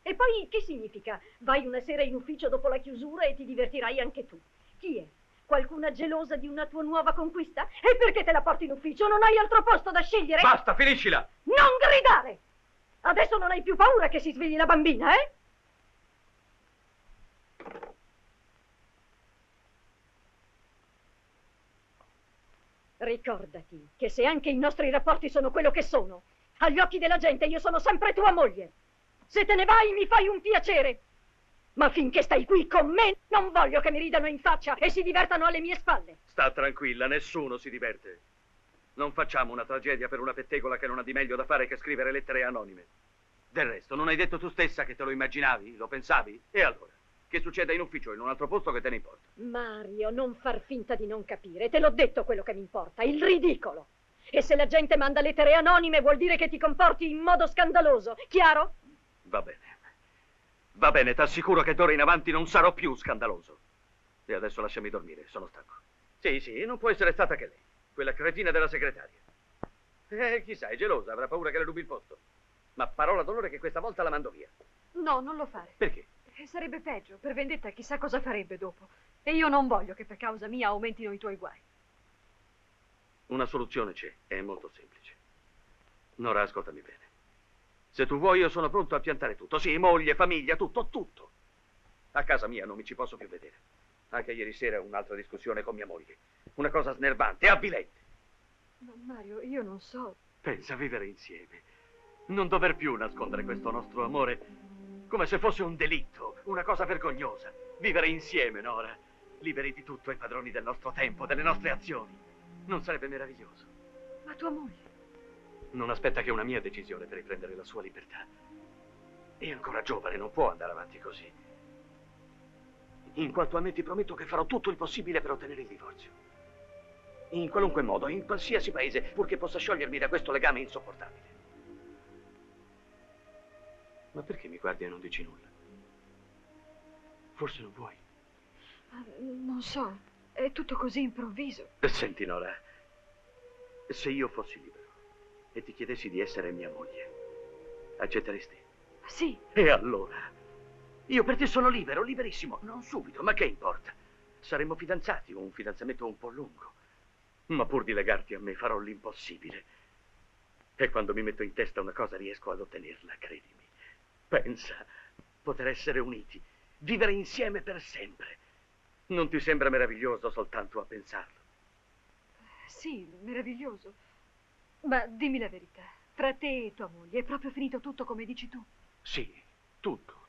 Speaker 9: E poi, che significa? Vai una sera in ufficio dopo la chiusura e ti divertirai anche tu. Chi è? Qualcuna gelosa di una tua nuova conquista? E perché te la porti in ufficio? Non hai altro posto da scegliere?
Speaker 2: Basta, finiscila!
Speaker 9: Non gridare! Adesso non hai più paura che si svegli la bambina, eh? Ricordati che se anche i nostri rapporti sono quello che sono, agli occhi della gente io sono sempre tua moglie. Se te ne vai mi fai un piacere. Ma finché stai qui con me, non voglio che mi ridano in faccia e si divertano alle mie spalle.
Speaker 2: Sta tranquilla, nessuno si diverte. Non facciamo una tragedia per una pettegola che non ha di meglio da fare che scrivere lettere anonime. Del resto, non hai detto tu stessa che te lo immaginavi? Lo pensavi? E allora? Che succeda in ufficio o in un altro posto, che te ne importa?
Speaker 9: Mario, non far finta di non capire. Te l'ho detto quello che mi importa, il ridicolo. E se la gente manda lettere anonime vuol dire che ti comporti in modo scandaloso, chiaro?
Speaker 2: Va bene. Va bene, t'assicuro che d'ora in avanti non sarò più scandaloso. E adesso lasciami dormire, sono stanco. Sì, non può essere stata che lei, quella cretina della segretaria. Chissà, è gelosa, avrà paura che le rubi il posto. Ma parola d'onore che questa volta la mando via.
Speaker 11: No, non lo fare.
Speaker 2: Perché?
Speaker 11: Sarebbe peggio. Per vendetta chissà cosa farebbe dopo. E io non voglio che per causa mia aumentino i tuoi guai.
Speaker 2: Una soluzione c'è, è molto semplice. Nora, ascoltami bene. Se tu vuoi io sono pronto a piantare tutto. Sì, moglie, famiglia, tutto. A casa mia non mi ci posso più vedere. Anche ieri sera un'altra discussione con mia moglie. Una cosa snervante, avvilente.
Speaker 11: Ma Mario, io non so.
Speaker 2: Pensa a vivere insieme. Non dover più nascondere questo nostro amore come se fosse un delitto, una cosa vergognosa. Vivere insieme, Nora. Liberi di tutto e padroni del nostro tempo, delle nostre azioni. Non sarebbe meraviglioso?
Speaker 11: Ma tua moglie?
Speaker 2: Non aspetta che una mia decisione per riprendere la sua libertà. È ancora giovane, non può andare avanti così. In quanto a me ti prometto che farò tutto il possibile per ottenere il divorzio. In qualunque modo, in qualsiasi paese, purché possa sciogliermi da questo legame insopportabile. Ma perché mi guardi e non dici nulla? Forse non vuoi?
Speaker 11: Non so, è tutto così improvviso.
Speaker 2: Senti, Nora, se io fossi libero e ti chiedessi di essere mia moglie, accetteresti?
Speaker 11: Sì.
Speaker 2: E allora? Io per te sono libero, liberissimo, non subito, ma che importa? Saremmo fidanzati, un fidanzamento un po' lungo. Ma pur di legarti a me farò l'impossibile. E quando mi metto in testa una cosa riesco ad ottenerla, credimi. Pensa, poter essere uniti, vivere insieme per sempre. Non ti sembra meraviglioso soltanto a pensarlo?
Speaker 11: Sì, meraviglioso. Ma dimmi la verità, fra te e tua moglie è proprio finito tutto come dici tu?
Speaker 2: Sì, tutto.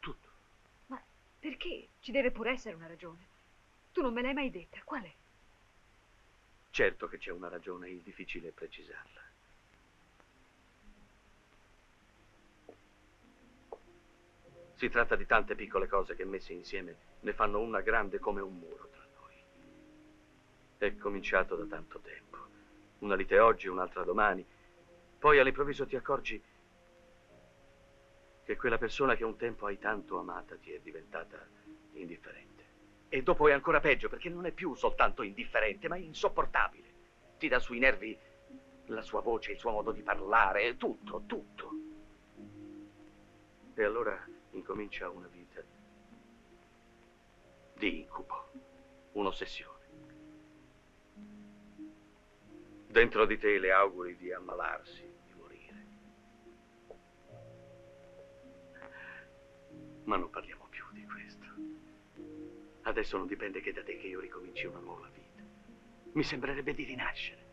Speaker 11: Ma perché? Ci deve pure essere una ragione. Tu non me l'hai mai detta, qual è?
Speaker 2: Certo che c'è una ragione, il difficile è precisarla. Si tratta di tante piccole cose che messe insieme ne fanno una grande come un muro tra noi. È cominciato da tanto tempo. Una lite oggi, un'altra domani. Poi all'improvviso ti accorgi che quella persona che un tempo hai tanto amata ti è diventata indifferente. E dopo è ancora peggio perché non è più soltanto indifferente, ma è insopportabile. Ti dà sui nervi la sua voce, il suo modo di parlare, tutto. E allora incomincia una vita di incubo, un'ossessione. Dentro di te le auguri di ammalarsi, di morire. Ma non parliamo più di questo. Adesso non dipende che da te che io ricominci una nuova vita. Mi sembrerebbe di rinascere.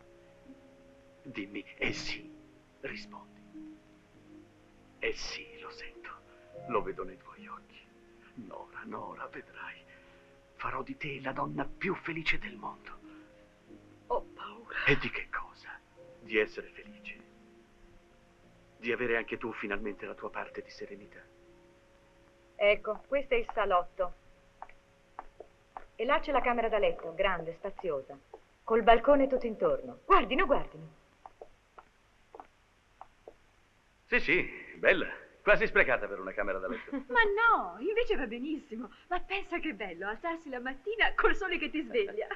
Speaker 2: Dimmi, sì, rispondi. Sì, lo sento. Lo vedo nei tuoi occhi. Nora, vedrai. Farò di te la donna più felice del mondo.
Speaker 11: Ho paura.
Speaker 2: E di che cosa? Di essere felice. Di avere anche tu finalmente la tua parte di serenità.
Speaker 13: Ecco, questo è il salotto. E là c'è la camera da letto, grande, spaziosa, col balcone tutto intorno. Guardino.
Speaker 2: Sì, bella. Quasi sprecata per una camera da letto.
Speaker 11: Ma no, invece va benissimo. Ma pensa che bello, alzarsi la mattina col sole che ti sveglia.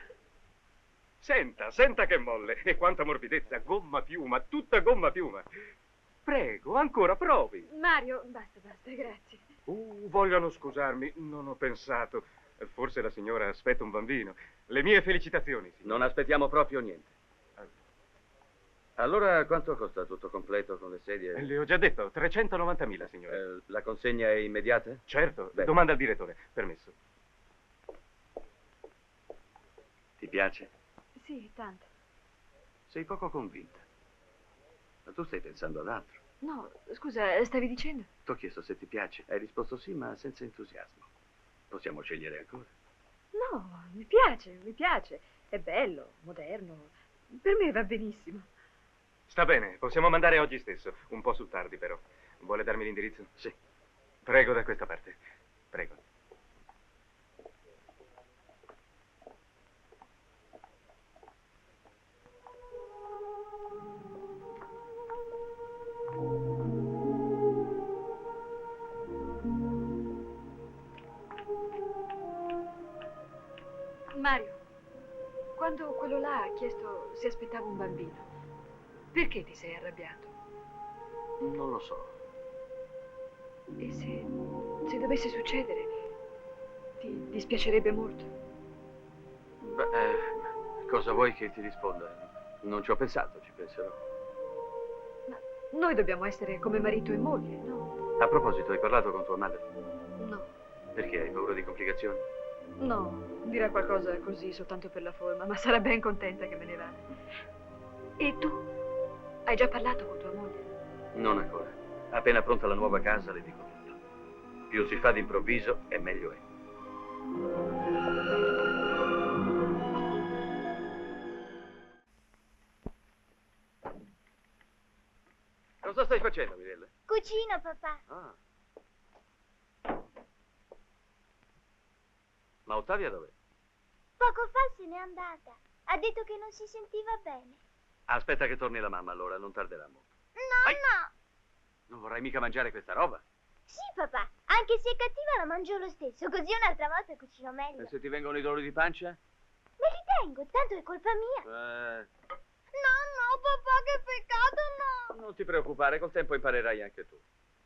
Speaker 14: Senta che molle. E quanta morbidezza. Gomma piuma, tutta gomma piuma. Prego, ancora provi.
Speaker 11: Mario, basta, grazie.
Speaker 14: Vogliono scusarmi, non ho pensato. Forse la signora aspetta un bambino. Le mie felicitazioni, signora.
Speaker 2: Non aspettiamo proprio niente. Allora, quanto costa tutto completo con le sedie?
Speaker 14: Le ho già detto, 390.000, signore.
Speaker 2: La consegna è immediata?
Speaker 14: Certo,
Speaker 2: beh.
Speaker 14: Domanda al direttore, permesso.
Speaker 2: Ti piace?
Speaker 11: Sì, tanto.
Speaker 2: Sei poco convinta. Ma tu stai pensando ad altro.
Speaker 11: No, scusa, stavi dicendo?
Speaker 2: T'ho chiesto se ti piace. Hai risposto sì, ma senza entusiasmo. Possiamo scegliere ancora.
Speaker 13: No, mi piace. È bello, moderno. Per me va benissimo.
Speaker 14: Sta bene, possiamo mandare oggi stesso. Un po' sul tardi, però. Vuole darmi l'indirizzo?
Speaker 2: Sì.
Speaker 14: Prego, da questa parte. Prego.
Speaker 11: Mario, quando quello là ha chiesto se aspettava un bambino, perché ti sei arrabbiato?
Speaker 2: Non lo so.
Speaker 11: E se dovesse succedere, ti dispiacerebbe molto?
Speaker 2: Beh, cosa vuoi che ti risponda? Non ci ho pensato, ci penserò.
Speaker 11: Ma noi dobbiamo essere come marito e moglie, no?
Speaker 2: A proposito, hai parlato con tua madre?
Speaker 11: No.
Speaker 2: Perché hai paura di complicazioni?
Speaker 11: No, dirà qualcosa così soltanto per la forma, ma sarà ben contenta che me ne vada. E tu? Hai già parlato con tua moglie?
Speaker 2: Non ancora. Appena pronta la nuova casa le dico tutto. Più si fa d'improvviso e meglio è. Cosa stai facendo, Mirella?
Speaker 8: Cucino, papà.
Speaker 2: Ah. Ma Ottavia dov'è?
Speaker 8: Poco fa se n'è andata. Ha detto che non si sentiva bene.
Speaker 2: Aspetta che torni la mamma, allora, non tarderà molto.
Speaker 8: No, no.
Speaker 2: Non vorrai mica mangiare questa roba?
Speaker 8: Sì, papà. Anche se è cattiva la mangio lo stesso, così un'altra volta cucino meglio.
Speaker 2: E se ti vengono i dolori di pancia?
Speaker 8: Me li tengo, tanto è colpa mia. No, papà, che peccato, no.
Speaker 2: Non ti preoccupare, col tempo imparerai anche tu.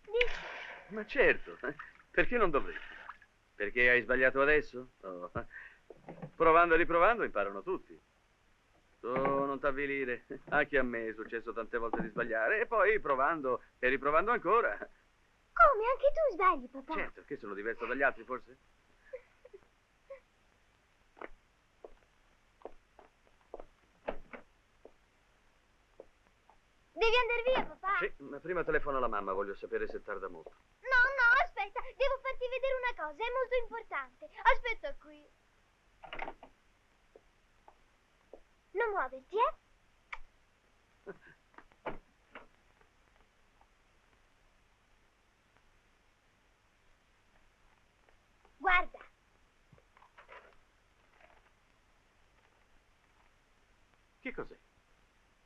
Speaker 8: Dici?
Speaker 2: Ma certo, perché non dovresti? Perché hai sbagliato adesso? Oh. Provando e riprovando imparano tutti. Tu non t'avvilire, anche a me è successo tante volte di sbagliare e poi provando e riprovando ancora.
Speaker 8: Come? Anche tu sbagli, papà?
Speaker 2: Certo, che sono diverso dagli altri forse?
Speaker 8: Devi andare via, papà?
Speaker 2: Sì, ma prima telefono alla mamma, voglio sapere se tarda molto.
Speaker 8: No, aspetta, devo farti vedere una cosa, è molto importante. Aspetta qui. Non muoverti, eh? Guarda.
Speaker 2: Che cos'è?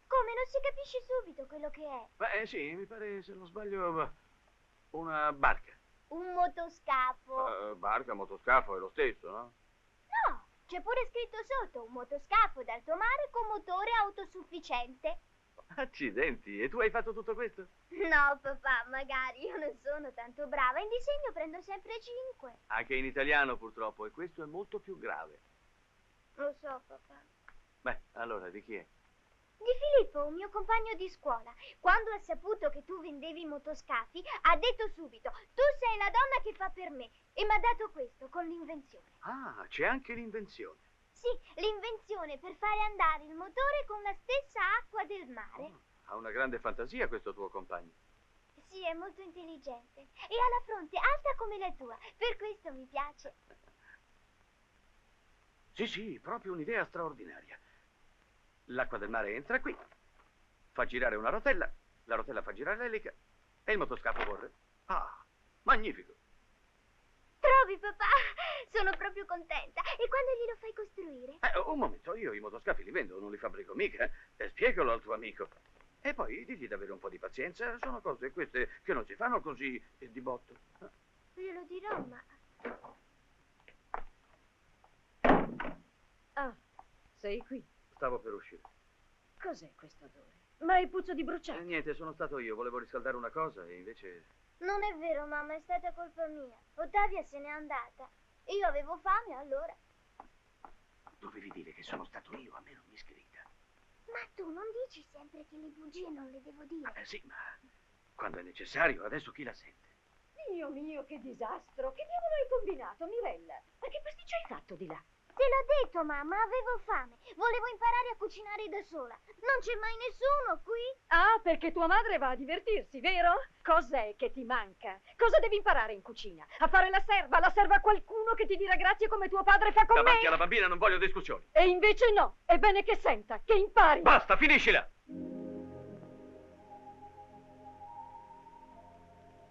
Speaker 8: Come? Non si capisce subito quello che è?
Speaker 2: Beh, sì, mi pare, se non sbaglio, una barca.
Speaker 8: Un motoscafo.
Speaker 2: Barca, motoscafo è lo stesso, no?
Speaker 8: No, c'è pure scritto sotto, un motoscafo d'alto mare con motore autosufficiente.
Speaker 2: Accidenti, e tu hai fatto tutto questo?
Speaker 8: No, papà, magari, io non sono tanto brava. In disegno prendo sempre 5.
Speaker 2: Anche in italiano, purtroppo, e questo è molto più grave.
Speaker 8: Lo so, papà.
Speaker 2: Beh, allora, di chi è?
Speaker 8: Di Filippo, un mio compagno di scuola. Quando ha saputo che tu vendevi motoscafi, ha detto subito: tu sei la donna che fa per me. E mi ha dato questo con l'invenzione.
Speaker 2: Ah, c'è anche l'invenzione.
Speaker 8: Sì, l'invenzione per fare andare il motore con la stessa acqua del mare.
Speaker 2: Oh, ha una grande fantasia questo tuo compagno.
Speaker 8: Sì, è molto intelligente. E ha la fronte alta come la tua. Per questo mi piace.
Speaker 2: Sì, proprio un'idea straordinaria. L'acqua del mare entra qui, fa girare una rotella, la rotella fa girare l'elica e il motoscafo corre. Ah, magnifico!
Speaker 8: Trovi, papà? Sono proprio contenta. E quando glielo fai costruire?
Speaker 2: Un momento, io i motoscafi li vendo, non li fabbrico mica. Spiegalo al tuo amico. E poi digli di avere un po' di pazienza, sono cose queste che non si fanno così di botto.
Speaker 8: Glielo dirò, ma...
Speaker 9: Ah, sei qui.
Speaker 2: Stavo per uscire.
Speaker 9: Cos'è questo odore? Ma è puzzo di bruciato.
Speaker 2: Niente, sono stato io, volevo riscaldare una cosa e invece...
Speaker 8: Non è vero, mamma, è stata colpa mia. Ottavia se n'è andata. Io avevo fame, allora.
Speaker 2: Dovevi dire che sono stato io, a me non mi sgrida.
Speaker 8: Ma tu non dici sempre che le bugie non le devo dire.
Speaker 2: Sì, ma quando è necessario, adesso chi la sente?
Speaker 9: Dio mio, che disastro! Che diavolo hai combinato, Mirella? Ma che pasticcio hai fatto di là?
Speaker 8: Te l'ho detto, mamma, avevo fame. Volevo imparare a cucinare da sola. Non c'è mai nessuno qui?
Speaker 9: Ah, perché tua madre va a divertirsi, vero? Cos'è che ti manca? Cosa devi imparare in cucina? A fare la serva a qualcuno che ti dirà grazie come tuo padre fa con
Speaker 2: Davanti
Speaker 9: me?
Speaker 2: alla bambina non voglio discussioni.
Speaker 9: E invece no, è bene che senta, che impari.
Speaker 2: Basta, finiscila!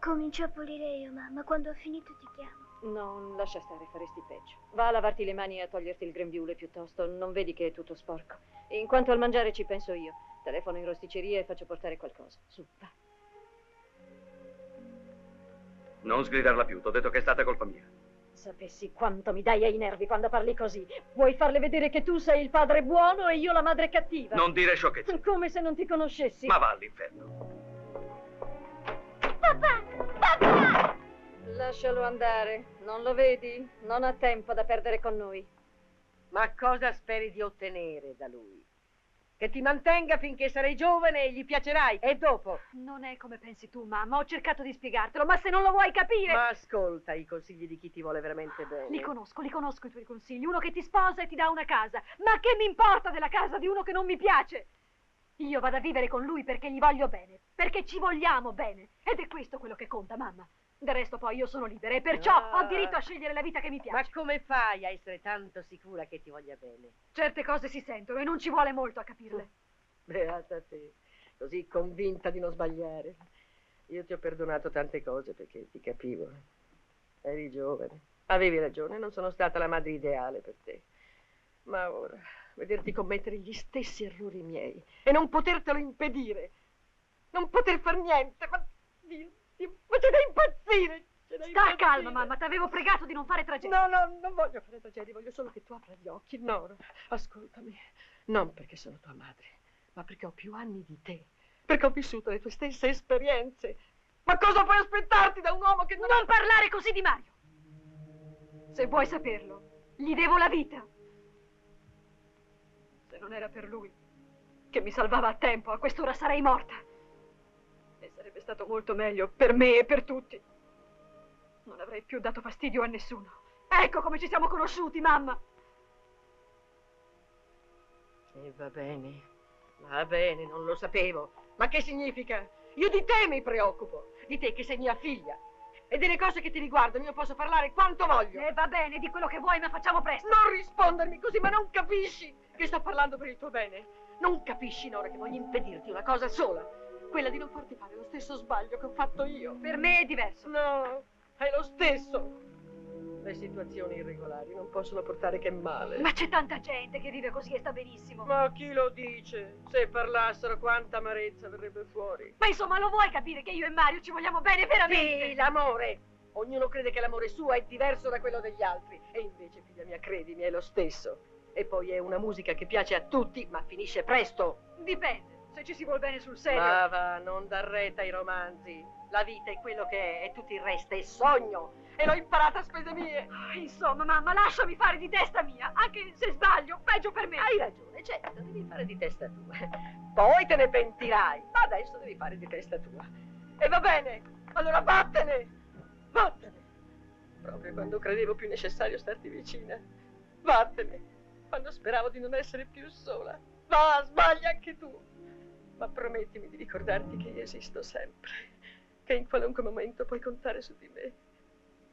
Speaker 8: Comincio a pulire io, mamma. Quando ho finito ti chiamo.
Speaker 9: No, lascia stare, faresti peggio. Va a lavarti le mani e a toglierti il grembiule piuttosto. Non vedi che è tutto sporco. In quanto al mangiare ci penso io. Telefono in rosticceria e faccio portare qualcosa. Su, va.
Speaker 2: Non sgridarla più, t'ho detto che è stata colpa mia.
Speaker 9: Sapessi quanto mi dai ai nervi quando parli così. Vuoi farle vedere che tu sei il padre buono e io la madre cattiva?
Speaker 2: Non dire sciocchezze.
Speaker 9: Come se non ti conoscessi.
Speaker 2: Ma va all'inferno.
Speaker 8: Papà! Papà!
Speaker 9: Lascialo andare. Non lo vedi? Non ha tempo da perdere con noi.
Speaker 12: Ma cosa speri di ottenere da lui? Che ti mantenga finché sarai giovane e gli piacerai, e dopo?
Speaker 11: Non è come pensi tu, mamma. Ho cercato di spiegartelo, ma se non lo vuoi capire...
Speaker 12: Ma ascolta i consigli di chi ti vuole veramente bene.
Speaker 11: Li conosco i tuoi consigli. Uno che ti sposa e ti dà una casa. Ma che mi importa della casa di uno che non mi piace? Io vado a vivere con lui perché gli voglio bene, perché ci vogliamo bene. Ed è questo quello che conta, mamma. Del resto poi io sono libera e perciò ho diritto a scegliere la vita che mi piace.
Speaker 12: Ma come fai a essere tanto sicura che ti voglia bene?
Speaker 11: Certe cose si sentono e non ci vuole molto a capirle.
Speaker 12: Beata te, così convinta di non sbagliare. Io ti ho perdonato tante cose perché ti capivo. Eri giovane. Avevi ragione, non sono stata la madre ideale per te. Ma ora, vederti commettere gli stessi errori miei e non potertelo impedire, non poter far niente, ma c'è da impazzire!
Speaker 11: Sta calma, mamma, t'avevo pregato di non fare tragedie.
Speaker 12: No, non voglio fare tragedie, voglio solo che tu apra gli occhi. Nora, ascoltami. Non perché sono tua madre, ma perché ho più anni di te, perché ho vissuto le tue stesse esperienze. Ma cosa puoi aspettarti da un uomo che non
Speaker 11: parlare così di Mario! Se vuoi saperlo, gli devo la vita. Se non era per lui, che mi salvava a tempo, a quest'ora sarei morta. E sarebbe stato molto meglio per me e per tutti. Non avrei più dato fastidio a nessuno. Ecco come ci siamo conosciuti, mamma.
Speaker 12: E va bene, non lo sapevo. Ma che significa? Io di te mi preoccupo, di te che sei mia figlia. E delle cose che ti riguardano io posso parlare quanto voglio.
Speaker 11: E va bene, di quello che vuoi, ma facciamo presto.
Speaker 12: Non rispondermi così, ma non capisci che sto parlando per il tuo bene. Non capisci, Nora, che voglio impedirti una cosa sola. Quella di non farti fare lo stesso sbaglio che ho fatto io.
Speaker 11: Per me è diverso.
Speaker 12: No, è lo stesso. Le situazioni irregolari non possono portare che male.
Speaker 11: Ma c'è tanta gente che vive così e sta benissimo.
Speaker 12: Ma chi lo dice? Se parlassero quanta amarezza verrebbe fuori.
Speaker 11: Ma insomma, lo vuoi capire che io e Mario ci vogliamo bene veramente?
Speaker 12: Sì, l'amore. Ognuno crede che l'amore suo è diverso da quello degli altri. E invece, figlia mia, credimi, è lo stesso. E poi è una musica che piace a tutti, ma finisce presto.
Speaker 11: Dipende. Se ci si vuol bene sul serio.
Speaker 12: Ma va, non dar retta ai romanzi. La vita è quello che è e tutto il resto è sogno. E l'ho imparata a spese mie.
Speaker 11: Insomma, mamma, lasciami fare di testa mia. Anche se sbaglio, peggio per me.
Speaker 12: Hai ragione, certo, devi fare di testa tua. Poi te ne pentirai. Ma adesso devi fare di testa tua. E va bene, allora vattene. Vattene. Proprio quando credevo più necessario starti vicina. Vattene. Quando speravo di non essere più sola. Va, sbagli anche tu. Ma promettimi di ricordarti che io esisto sempre, che in qualunque momento puoi contare su di me.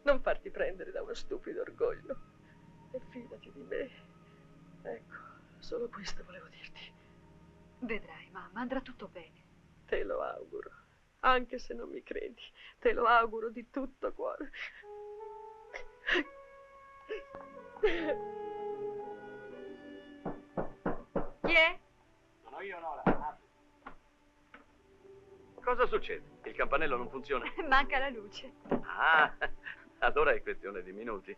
Speaker 12: Non farti prendere da uno stupido orgoglio e fidati di me. Ecco, solo questo volevo dirti.
Speaker 11: Vedrai, mamma, andrà tutto bene.
Speaker 12: Te lo auguro, anche se non mi credi. Te lo auguro di tutto cuore.
Speaker 11: Chi è?
Speaker 2: Sono io, Nora. Cosa succede? Il campanello non funziona?
Speaker 11: Manca la luce.
Speaker 2: Ah, allora è questione di minuti.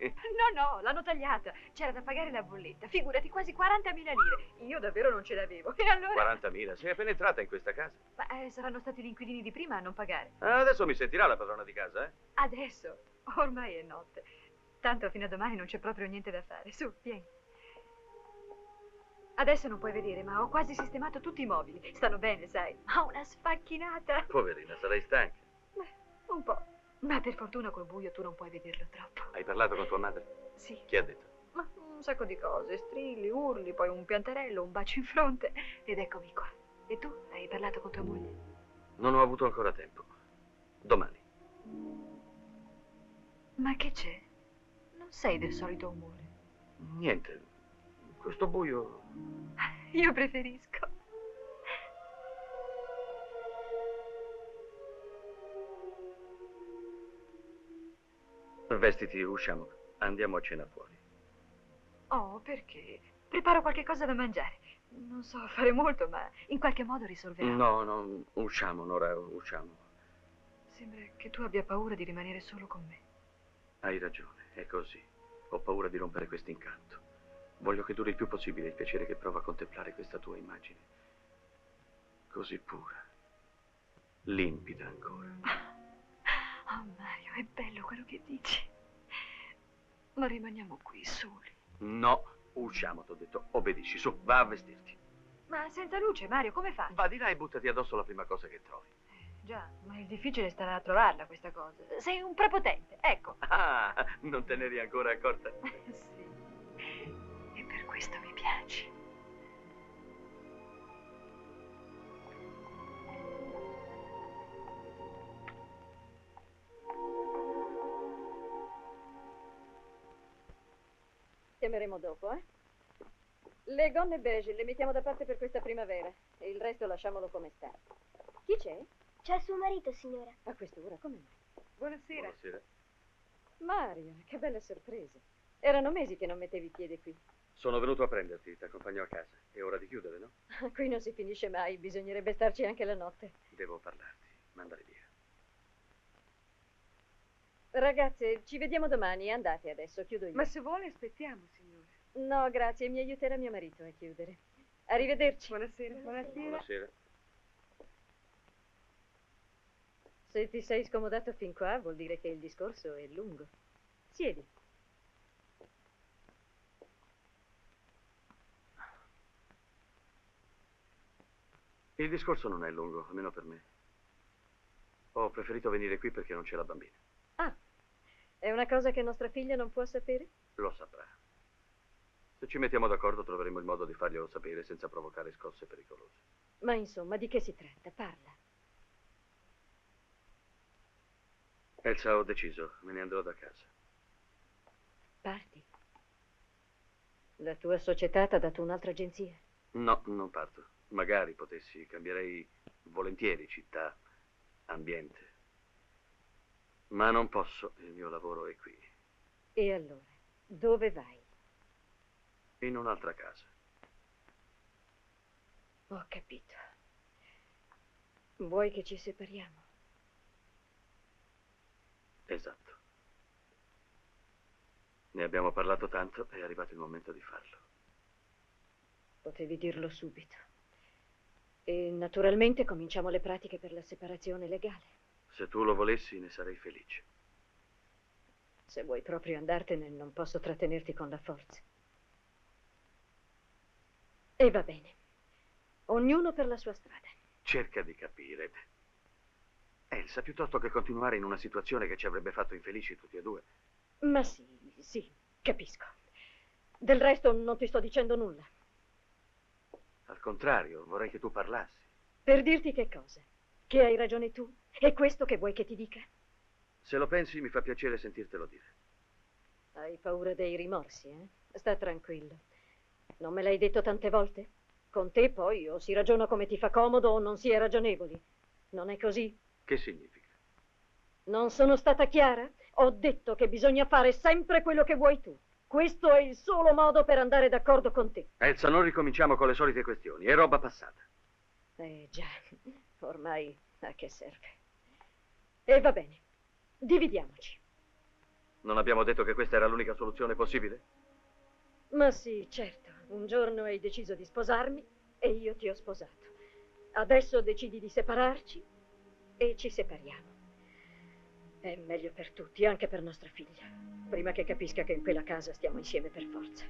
Speaker 11: No, l'hanno tagliata. C'era da pagare la bolletta. Figurati, quasi 40.000 lire. Io davvero non ce l'avevo. E allora...
Speaker 2: 40.000? Sei appena entrata in questa casa?
Speaker 11: Ma saranno stati gli inquilini di prima a non pagare.
Speaker 2: Adesso mi sentirà la padrona di casa, eh?
Speaker 11: Adesso? Ormai è notte. Tanto fino a domani non c'è proprio niente da fare. Su, vieni. Adesso non puoi vedere, ma ho quasi sistemato tutti i mobili. Stanno bene, sai. Ho una sfacchinata.
Speaker 2: Poverina, sarai stanca.
Speaker 11: Beh, un po'. Ma per fortuna col buio tu non puoi vederlo troppo.
Speaker 2: Hai parlato con tua madre?
Speaker 11: Sì.
Speaker 2: Chi ha detto?
Speaker 11: Ma un sacco di cose, strilli, urli, poi un pianterello, un bacio in fronte ed eccomi qua. E tu hai parlato con tua moglie?
Speaker 2: Non ho avuto ancora tempo. Domani.
Speaker 11: Ma che c'è? Non sei del solito umore.
Speaker 2: Niente. Questo buio...
Speaker 11: Io preferisco.
Speaker 2: Vestiti, usciamo. Andiamo a cena fuori.
Speaker 11: Oh, perché? Preparo qualche cosa da mangiare. Non so fare molto, ma in qualche modo risolverò.
Speaker 2: No, usciamo, Nora, usciamo.
Speaker 11: Sembra che tu abbia paura di rimanere solo con me.
Speaker 2: Hai ragione, è così. Ho paura di rompere questo incanto. Voglio che duri il più possibile il piacere che provo a contemplare questa tua immagine. Così pura. Limpida ancora.
Speaker 11: Oh, Mario, è bello quello che dici. Ma rimaniamo qui soli.
Speaker 2: No, usciamo, t'ho detto. Obbedisci, su, va a vestirti.
Speaker 11: Ma senza luce, Mario, come fai?
Speaker 2: Va di là e buttati addosso la prima cosa che trovi.
Speaker 11: Già, ma è difficile stare a trovarla questa cosa. Sei un prepotente, ecco.
Speaker 2: Ah, non te ne eri ancora accorta?
Speaker 11: Sì. E per questo mi piaci.
Speaker 9: Chiameremo dopo, eh? Le gonne beige le mettiamo da parte per questa primavera e il resto lasciamolo come sta. Chi c'è?
Speaker 8: C'è suo marito, signora.
Speaker 9: A quest'ora, come mai?
Speaker 11: Buonasera.
Speaker 2: Buonasera.
Speaker 9: Mario, che bella sorpresa. Erano mesi che non mettevi piede qui.
Speaker 2: Sono venuto a prenderti, ti accompagno a casa. È ora di chiudere, no?
Speaker 9: Qui non si finisce mai, bisognerebbe starci anche la notte.
Speaker 2: Devo parlarti. Mandali via.
Speaker 9: Ragazze, ci vediamo domani, andate adesso, chiudo io.
Speaker 11: Ma se vuole aspettiamo, signore.
Speaker 9: No, grazie, mi aiuterà mio marito a chiudere. Arrivederci.
Speaker 11: Buonasera.
Speaker 2: Buonasera.
Speaker 9: Se ti sei scomodato fin qua, vuol dire che il discorso è lungo. Siedi.
Speaker 2: Il discorso non è lungo, almeno per me. Ho preferito venire qui perché non c'è la bambina.
Speaker 9: Ah, è una cosa che nostra figlia non può sapere?
Speaker 2: Lo saprà. Se ci mettiamo d'accordo troveremo il modo di farglielo sapere senza provocare scosse pericolose.
Speaker 9: Ma insomma, di che si tratta? Parla.
Speaker 2: Elsa, ho deciso, me ne andrò da casa.
Speaker 9: Parti. La tua società t'ha dato un'altra agenzia?
Speaker 2: No, non parto. Magari potessi, cambierei volentieri città, ambiente. Ma non posso, il mio lavoro è qui.
Speaker 9: E allora, dove vai?
Speaker 2: In un'altra casa.
Speaker 9: Ho capito. Vuoi che ci separiamo?
Speaker 2: Esatto. Ne abbiamo parlato tanto, è arrivato il momento di farlo.
Speaker 9: Potevi dirlo subito. E naturalmente cominciamo le pratiche per la separazione legale.
Speaker 2: Se tu lo volessi, ne sarei felice.
Speaker 9: Se vuoi proprio andartene, non posso trattenerti con la forza. E va bene. Ognuno per la sua strada.
Speaker 2: Cerca di capire. Elsa, piuttosto che continuare in una situazione che ci avrebbe fatto infelici tutti e due.
Speaker 9: Ma sì, capisco. Del resto non ti sto dicendo nulla.
Speaker 2: Al contrario, vorrei che tu parlassi.
Speaker 9: Per dirti che cosa? Che hai ragione tu? È questo che vuoi che ti dica?
Speaker 2: Se lo pensi, mi fa piacere sentirtelo dire.
Speaker 9: Hai paura dei rimorsi, eh? Sta tranquillo. Non me l'hai detto tante volte? Con te poi o si ragiona come ti fa comodo o non si è ragionevoli. Non è così?
Speaker 2: Che significa?
Speaker 9: Non sono stata chiara? Ho detto che bisogna fare sempre quello che vuoi tu. Questo è il solo modo per andare d'accordo con te.
Speaker 2: Elsa, non ricominciamo con le solite questioni, è roba passata.
Speaker 9: Già, ormai a che serve? E va bene, dividiamoci.
Speaker 2: Non abbiamo detto che questa era l'unica soluzione possibile?
Speaker 9: Ma sì, certo. Un giorno hai deciso di sposarmi e io ti ho sposato. Adesso decidi di separarci e ci separiamo. È meglio per tutti, anche per nostra figlia. Prima che capisca che in quella casa stiamo insieme per forza.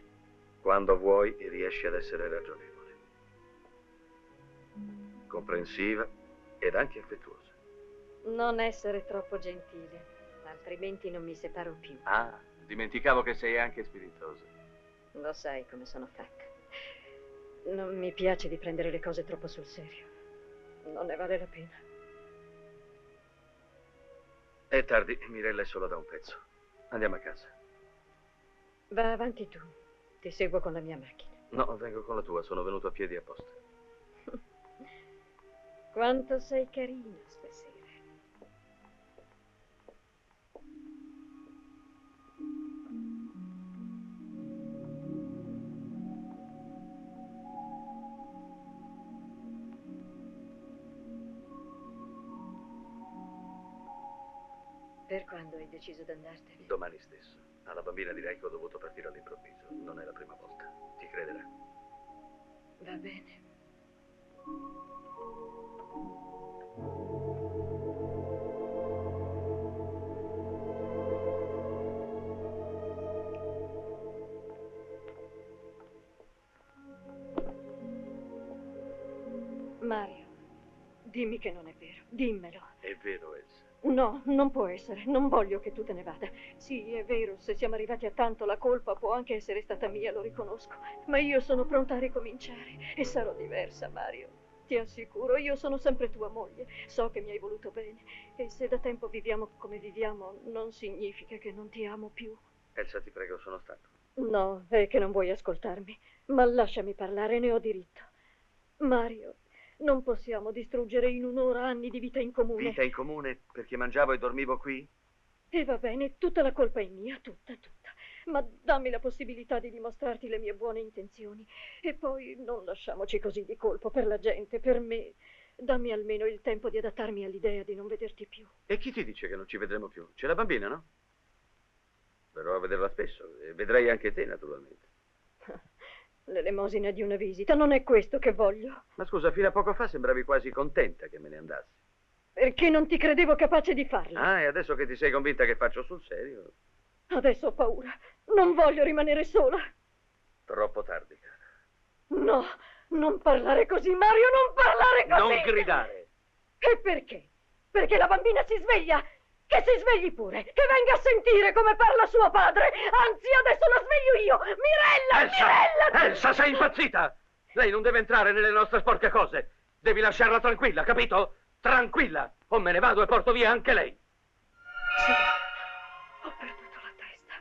Speaker 2: Quando vuoi riesci ad essere ragionevole, comprensiva ed anche affettuosa.
Speaker 9: Non essere troppo gentile, altrimenti non mi separo più.
Speaker 2: Ah, dimenticavo che sei anche spiritosa.
Speaker 9: Lo sai come sono fatta. Non mi piace di prendere le cose troppo sul serio. Non ne vale la pena.
Speaker 2: È tardi, Mirella è solo da un pezzo. Andiamo a casa.
Speaker 9: Va avanti tu. Ti seguo con la mia macchina.
Speaker 2: No, vengo con la tua, sono venuto a piedi apposta.
Speaker 9: Quanto sei carina stasera. Per quando hai deciso di andartene?
Speaker 2: Domani stesso. Alla bambina direi che ho dovuto partire all'improvviso. Non è la prima volta. Ti crederà.
Speaker 9: Va bene. Mario, dimmi che non è vero. Dimmelo.
Speaker 2: È vero, Elsa.
Speaker 9: No, non può essere. Non voglio che tu te ne vada. Sì, è vero, se siamo arrivati a tanto, la colpa può anche essere stata mia, lo riconosco. Ma io sono pronta a ricominciare e sarò diversa, Mario. Ti assicuro, io sono sempre tua moglie. So che mi hai voluto bene. E se da tempo viviamo come viviamo, non significa che non ti amo più.
Speaker 2: Elsa, ti prego, sono stanco.
Speaker 9: No, è che non vuoi ascoltarmi. Ma lasciami parlare, ne ho diritto. Mario, non possiamo distruggere in un'ora anni di vita in comune.
Speaker 2: Vita in comune perché mangiavo e dormivo qui?
Speaker 9: E va bene, tutta la colpa è mia, tutta. Ma dammi la possibilità di dimostrarti le mie buone intenzioni. E poi non lasciamoci così di colpo per la gente, per me. Dammi almeno il tempo di adattarmi all'idea di non vederti più.
Speaker 2: E chi ti dice che non ci vedremo più? C'è la bambina, no? Verrò a vederla spesso e vedrai anche te, naturalmente.
Speaker 9: L'elemosina di una visita, non è questo che voglio.
Speaker 2: Ma scusa, fino a poco fa sembravi quasi contenta che me ne andassi.
Speaker 9: Perché non ti credevo capace di farlo.
Speaker 2: Ah, e adesso che ti sei convinta che faccio sul serio?
Speaker 9: Adesso ho paura. Non voglio rimanere sola.
Speaker 2: Troppo tardi, cara.
Speaker 9: No, non parlare così, Mario, non parlare così!
Speaker 2: Non gridare!
Speaker 9: E perché? Perché la bambina si sveglia? Che si svegli pure, che venga a sentire come parla suo padre. Anzi, adesso la sveglio io. Mirella,
Speaker 2: Elsa!
Speaker 9: Mirella!
Speaker 2: Elsa, sei impazzita! Lei non deve entrare nelle nostre sporche cose. Devi lasciarla tranquilla, capito? Tranquilla, o me ne vado e porto via anche lei.
Speaker 9: Sì, ho perduto la testa.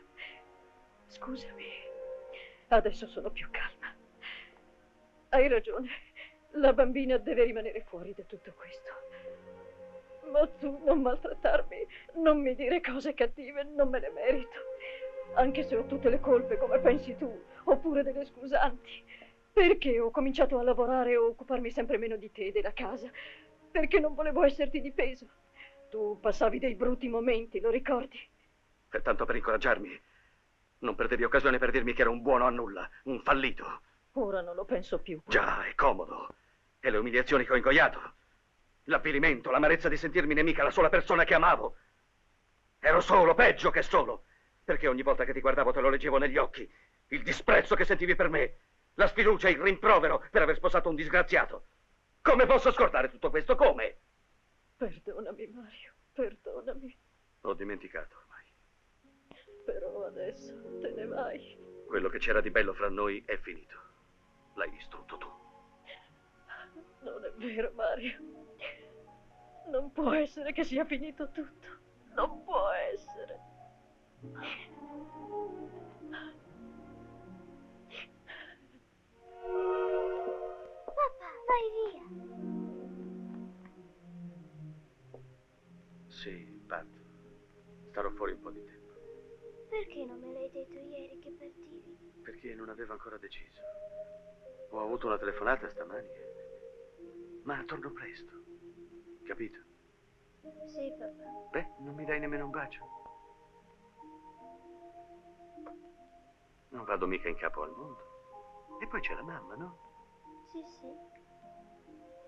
Speaker 9: Scusami, adesso sono più calma. Hai ragione, la bambina deve rimanere fuori da tutto questo. Ma tu non maltrattarmi, non mi dire cose cattive, non me le merito. Anche se ho tutte le colpe, come pensi tu, oppure delle scusanti. Perché ho cominciato a lavorare e occuparmi sempre meno di te e della casa? Perché non volevo esserti di peso. Tu passavi dei brutti momenti, lo ricordi?
Speaker 2: Pertanto per incoraggiarmi, non perdevi occasione per dirmi che ero un buono a nulla, un fallito.
Speaker 9: Ora non lo penso più.
Speaker 2: Già, è comodo. E le umiliazioni che ho ingoiato. L'avvilimento, l'amarezza di sentirmi nemica la sola persona che amavo. Ero solo, peggio che solo. Perché ogni volta che ti guardavo te lo leggevo negli occhi. Il disprezzo che sentivi per me. La sfiducia, il rimprovero per aver sposato un disgraziato. Come posso scordare tutto questo? Come?
Speaker 9: Perdonami, Mario, perdonami.
Speaker 2: L'ho dimenticato ormai.
Speaker 9: Però adesso te ne vai.
Speaker 2: Quello che c'era di bello fra noi è finito. L'hai distrutto tu.
Speaker 9: Non è vero, Mario. Non può essere che sia finito tutto. Non può essere.
Speaker 8: Papà, vai via.
Speaker 2: Sì, parto. Starò fuori un po' di tempo.
Speaker 8: Perché non me l'hai detto ieri che partivi?
Speaker 2: Perché non avevo ancora deciso. Ho avuto una telefonata stamani. Ma torno presto. Capito?
Speaker 8: Sì, papà.
Speaker 2: Beh, non mi dai nemmeno un bacio. Non vado mica in capo al mondo. E poi c'è la mamma, no?
Speaker 8: Sì, sì.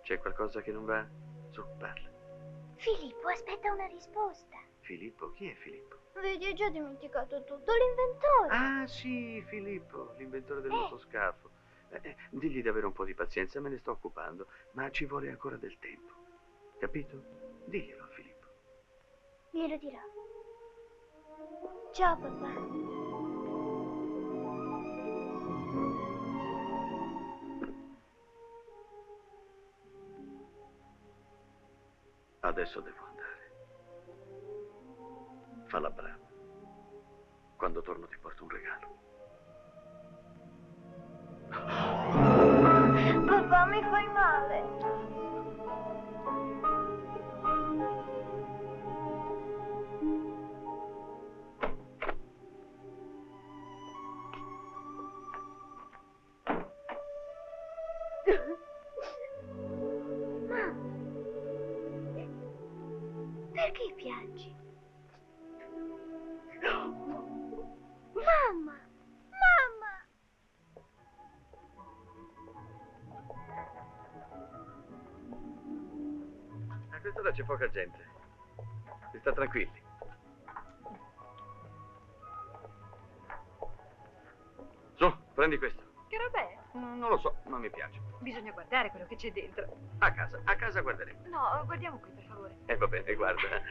Speaker 2: C'è qualcosa che non va? Su, parla.
Speaker 8: Filippo aspetta una risposta.
Speaker 2: Filippo? Chi è Filippo?
Speaker 8: Vedi, ho già dimenticato tutto. L'inventore.
Speaker 2: Ah, sì, Filippo, l'inventore del motoscafo. Digli di avere un po' di pazienza, me ne sto occupando, ma ci vuole ancora del tempo. Capito? Diglielo a Filippo.
Speaker 8: Glielo dirò. Ciao, papà.
Speaker 2: Adesso devo andare. Falla brava. Quando torno ti porto un regalo.
Speaker 8: Papà, mi fai male. Perché piangi? Mamma! Mamma!
Speaker 2: A quest'ora c'è poca gente. Si sta tranquilli. Su, prendi questo.
Speaker 11: Che roba è?
Speaker 2: Non lo so, non mi piace.
Speaker 11: Bisogna guardare quello che c'è dentro.
Speaker 2: A casa guarderemo.
Speaker 11: No, guardiamo qui, per favore.
Speaker 2: Va bene, guarda.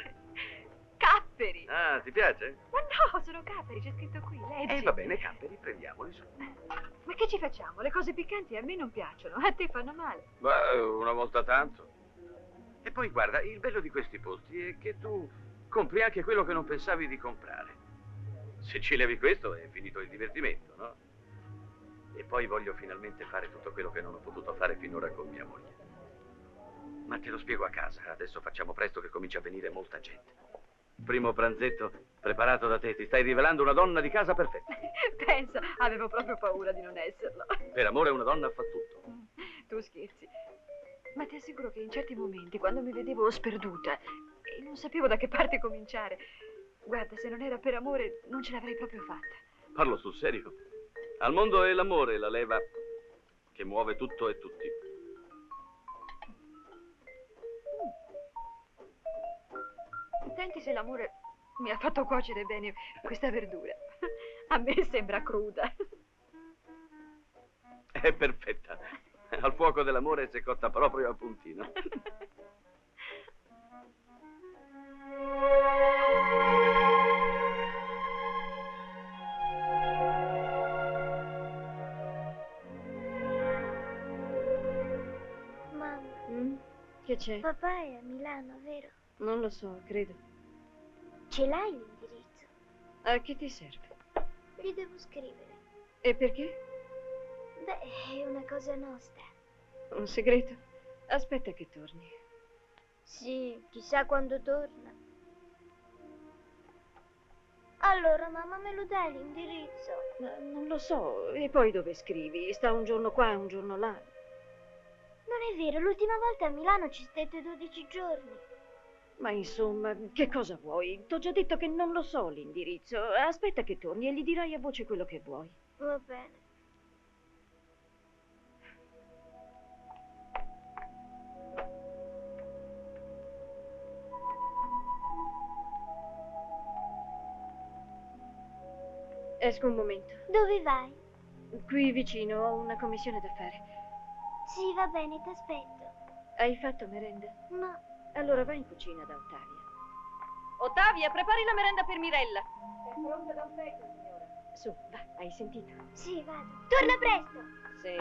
Speaker 11: Capperi!
Speaker 2: Ah, ti piace?
Speaker 11: Ma no, sono capperi, c'è scritto qui, leggi.
Speaker 2: Va bene, capperi, prendiamoli su.
Speaker 11: Ma che ci facciamo? Le cose piccanti a me non piacciono, a te fanno male.
Speaker 2: Beh, una volta tanto. E poi guarda, il bello di questi posti è che tu compri anche quello che non pensavi di comprare. Se ci levi questo è finito il divertimento, no? E poi voglio finalmente fare tutto quello che non ho potuto fare finora con mia moglie. Ma te lo spiego a casa, adesso facciamo presto che comincia a venire molta gente. Primo pranzetto preparato da te, ti stai rivelando una donna di casa perfetta.
Speaker 11: Pensa, avevo proprio paura di non esserlo.
Speaker 2: Per amore una donna fa tutto.
Speaker 11: Tu scherzi. Ma ti assicuro che in certi momenti, quando mi vedevo sperduta e non sapevo da che parte cominciare, guarda, se non era per amore non ce l'avrei proprio fatta.
Speaker 2: Parlo sul serio. Al mondo è l'amore la leva che muove tutto e tutti.
Speaker 11: Senti se l'amore mi ha fatto cuocere bene questa verdura. A me sembra cruda.
Speaker 2: È perfetta. Al fuoco dell'amore si è cotta proprio a puntino.
Speaker 8: Mamma.
Speaker 3: Che c'è?
Speaker 8: Papà è a Milano, vero?
Speaker 3: Non lo so, credo.
Speaker 8: Ce l'hai l'indirizzo?
Speaker 3: A che ti serve?
Speaker 8: Gli devo scrivere.
Speaker 3: E perché?
Speaker 8: Beh, è una cosa nostra.
Speaker 3: Un segreto? Aspetta che torni.
Speaker 8: Sì, chissà quando torna. Allora, mamma, me lo dai l'indirizzo?
Speaker 3: Ma non lo so. E poi dove scrivi? Sta un giorno qua e un giorno là.
Speaker 8: Non è vero, l'ultima volta a Milano ci stette 12 giorni.
Speaker 3: Ma insomma, che cosa vuoi? T'ho già detto che non lo so l'indirizzo. Aspetta che torni e gli dirai a voce quello che vuoi.
Speaker 8: Va bene.
Speaker 3: Esco un momento.
Speaker 8: Dove vai?
Speaker 3: Qui vicino ho una commissione da fare.
Speaker 8: Sì, va bene, ti aspetto.
Speaker 3: Hai fatto merenda?
Speaker 8: No.
Speaker 3: Allora vai in cucina da Ottavia. Ottavia, prepari la merenda per Mirella.
Speaker 11: È pronta da un pezzo, signora.
Speaker 3: Su, va, hai sentito?
Speaker 8: Sì, vado. Torna presto.
Speaker 3: Sì.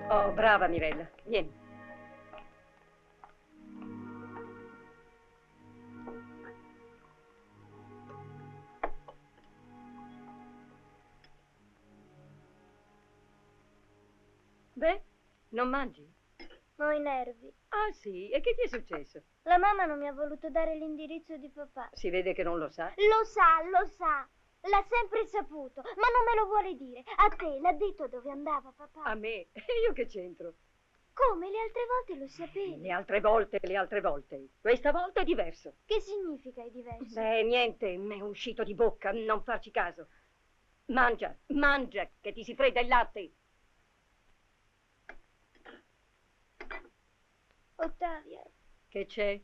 Speaker 3: Oh, brava Mirella. Vieni. Beh, non mangi?
Speaker 8: Ho i nervi.
Speaker 3: Ah sì, e che ti è successo?
Speaker 8: La mamma non mi ha voluto dare l'indirizzo di papà.
Speaker 3: Si vede che non lo sa.
Speaker 8: Lo sa, lo sa. L'ha sempre saputo, ma non me lo vuole dire. A te l'ha detto dove andava papà.
Speaker 3: A me? Io che c'entro?
Speaker 8: Come? Le altre volte lo sapevi.
Speaker 3: Le altre volte. Questa volta è diverso.
Speaker 8: Che significa è diverso?
Speaker 3: Beh, niente, mi è uscito di bocca, non farci caso. Mangia, mangia, che ti si fredda il latte.
Speaker 8: Ottavia.
Speaker 3: Che c'è?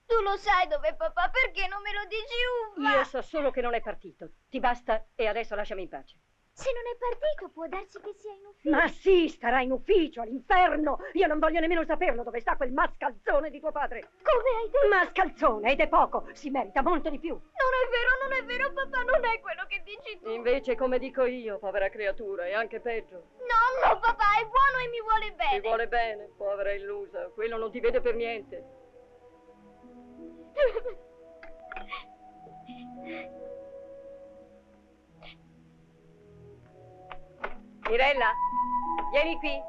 Speaker 8: Tu lo sai dove papà, perché non me lo dici uva?
Speaker 3: Io so solo che non è partito. Ti basta e adesso lasciami in pace.
Speaker 8: Se non è partito, può darsi che sia in ufficio.
Speaker 9: Ma sì, starà in ufficio, all'inferno. Io non voglio nemmeno saperlo dove sta quel mascalzone di tuo padre.
Speaker 8: Come hai detto?
Speaker 9: Mascalzone, ed è poco. Si merita molto di più.
Speaker 8: Non è vero, papà, non è quello che dici tu.
Speaker 3: Invece, come dico io, povera creatura, è anche peggio.
Speaker 8: No, papà, è buono e mi vuole bene.
Speaker 3: Ti vuole bene, povera illusa. Quello non ti vede per niente. Mirella, vieni qui.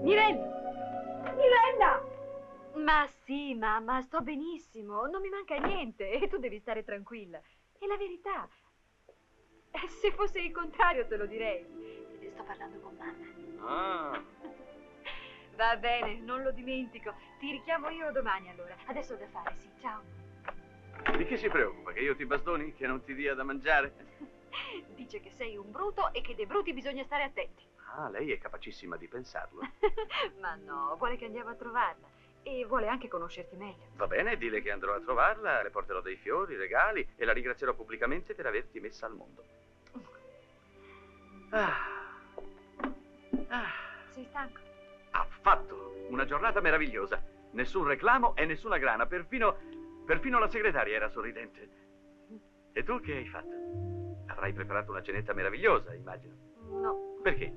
Speaker 3: Mirella! Mirella!
Speaker 11: Ma sì, mamma, sto benissimo. Non mi manca niente e tu devi stare tranquilla. È la verità. Se fosse il contrario te lo direi. Sto parlando con mamma.
Speaker 2: Ah.
Speaker 11: Va bene, non lo dimentico. Ti richiamo io domani allora. Adesso ho da fare, sì. Ciao.
Speaker 2: Di chi si preoccupa? Che io ti bastoni? Che non ti dia da mangiare?
Speaker 11: Dice che sei un bruto e che dei bruti bisogna stare attenti.
Speaker 2: Ah, lei è capacissima di pensarlo.
Speaker 11: Ma no, vuole che andiamo a trovarla. E vuole anche conoscerti meglio.
Speaker 2: Va bene, dille che andrò a trovarla, le porterò dei fiori, regali e la ringrazierò pubblicamente per averti messa al mondo.
Speaker 11: Sei stanco?
Speaker 2: Affatto! Una giornata meravigliosa. Nessun reclamo e nessuna grana, perfino la segretaria era sorridente. E tu che hai fatto? Avrai preparato una cenetta meravigliosa, immagino.
Speaker 11: No.
Speaker 2: Perché?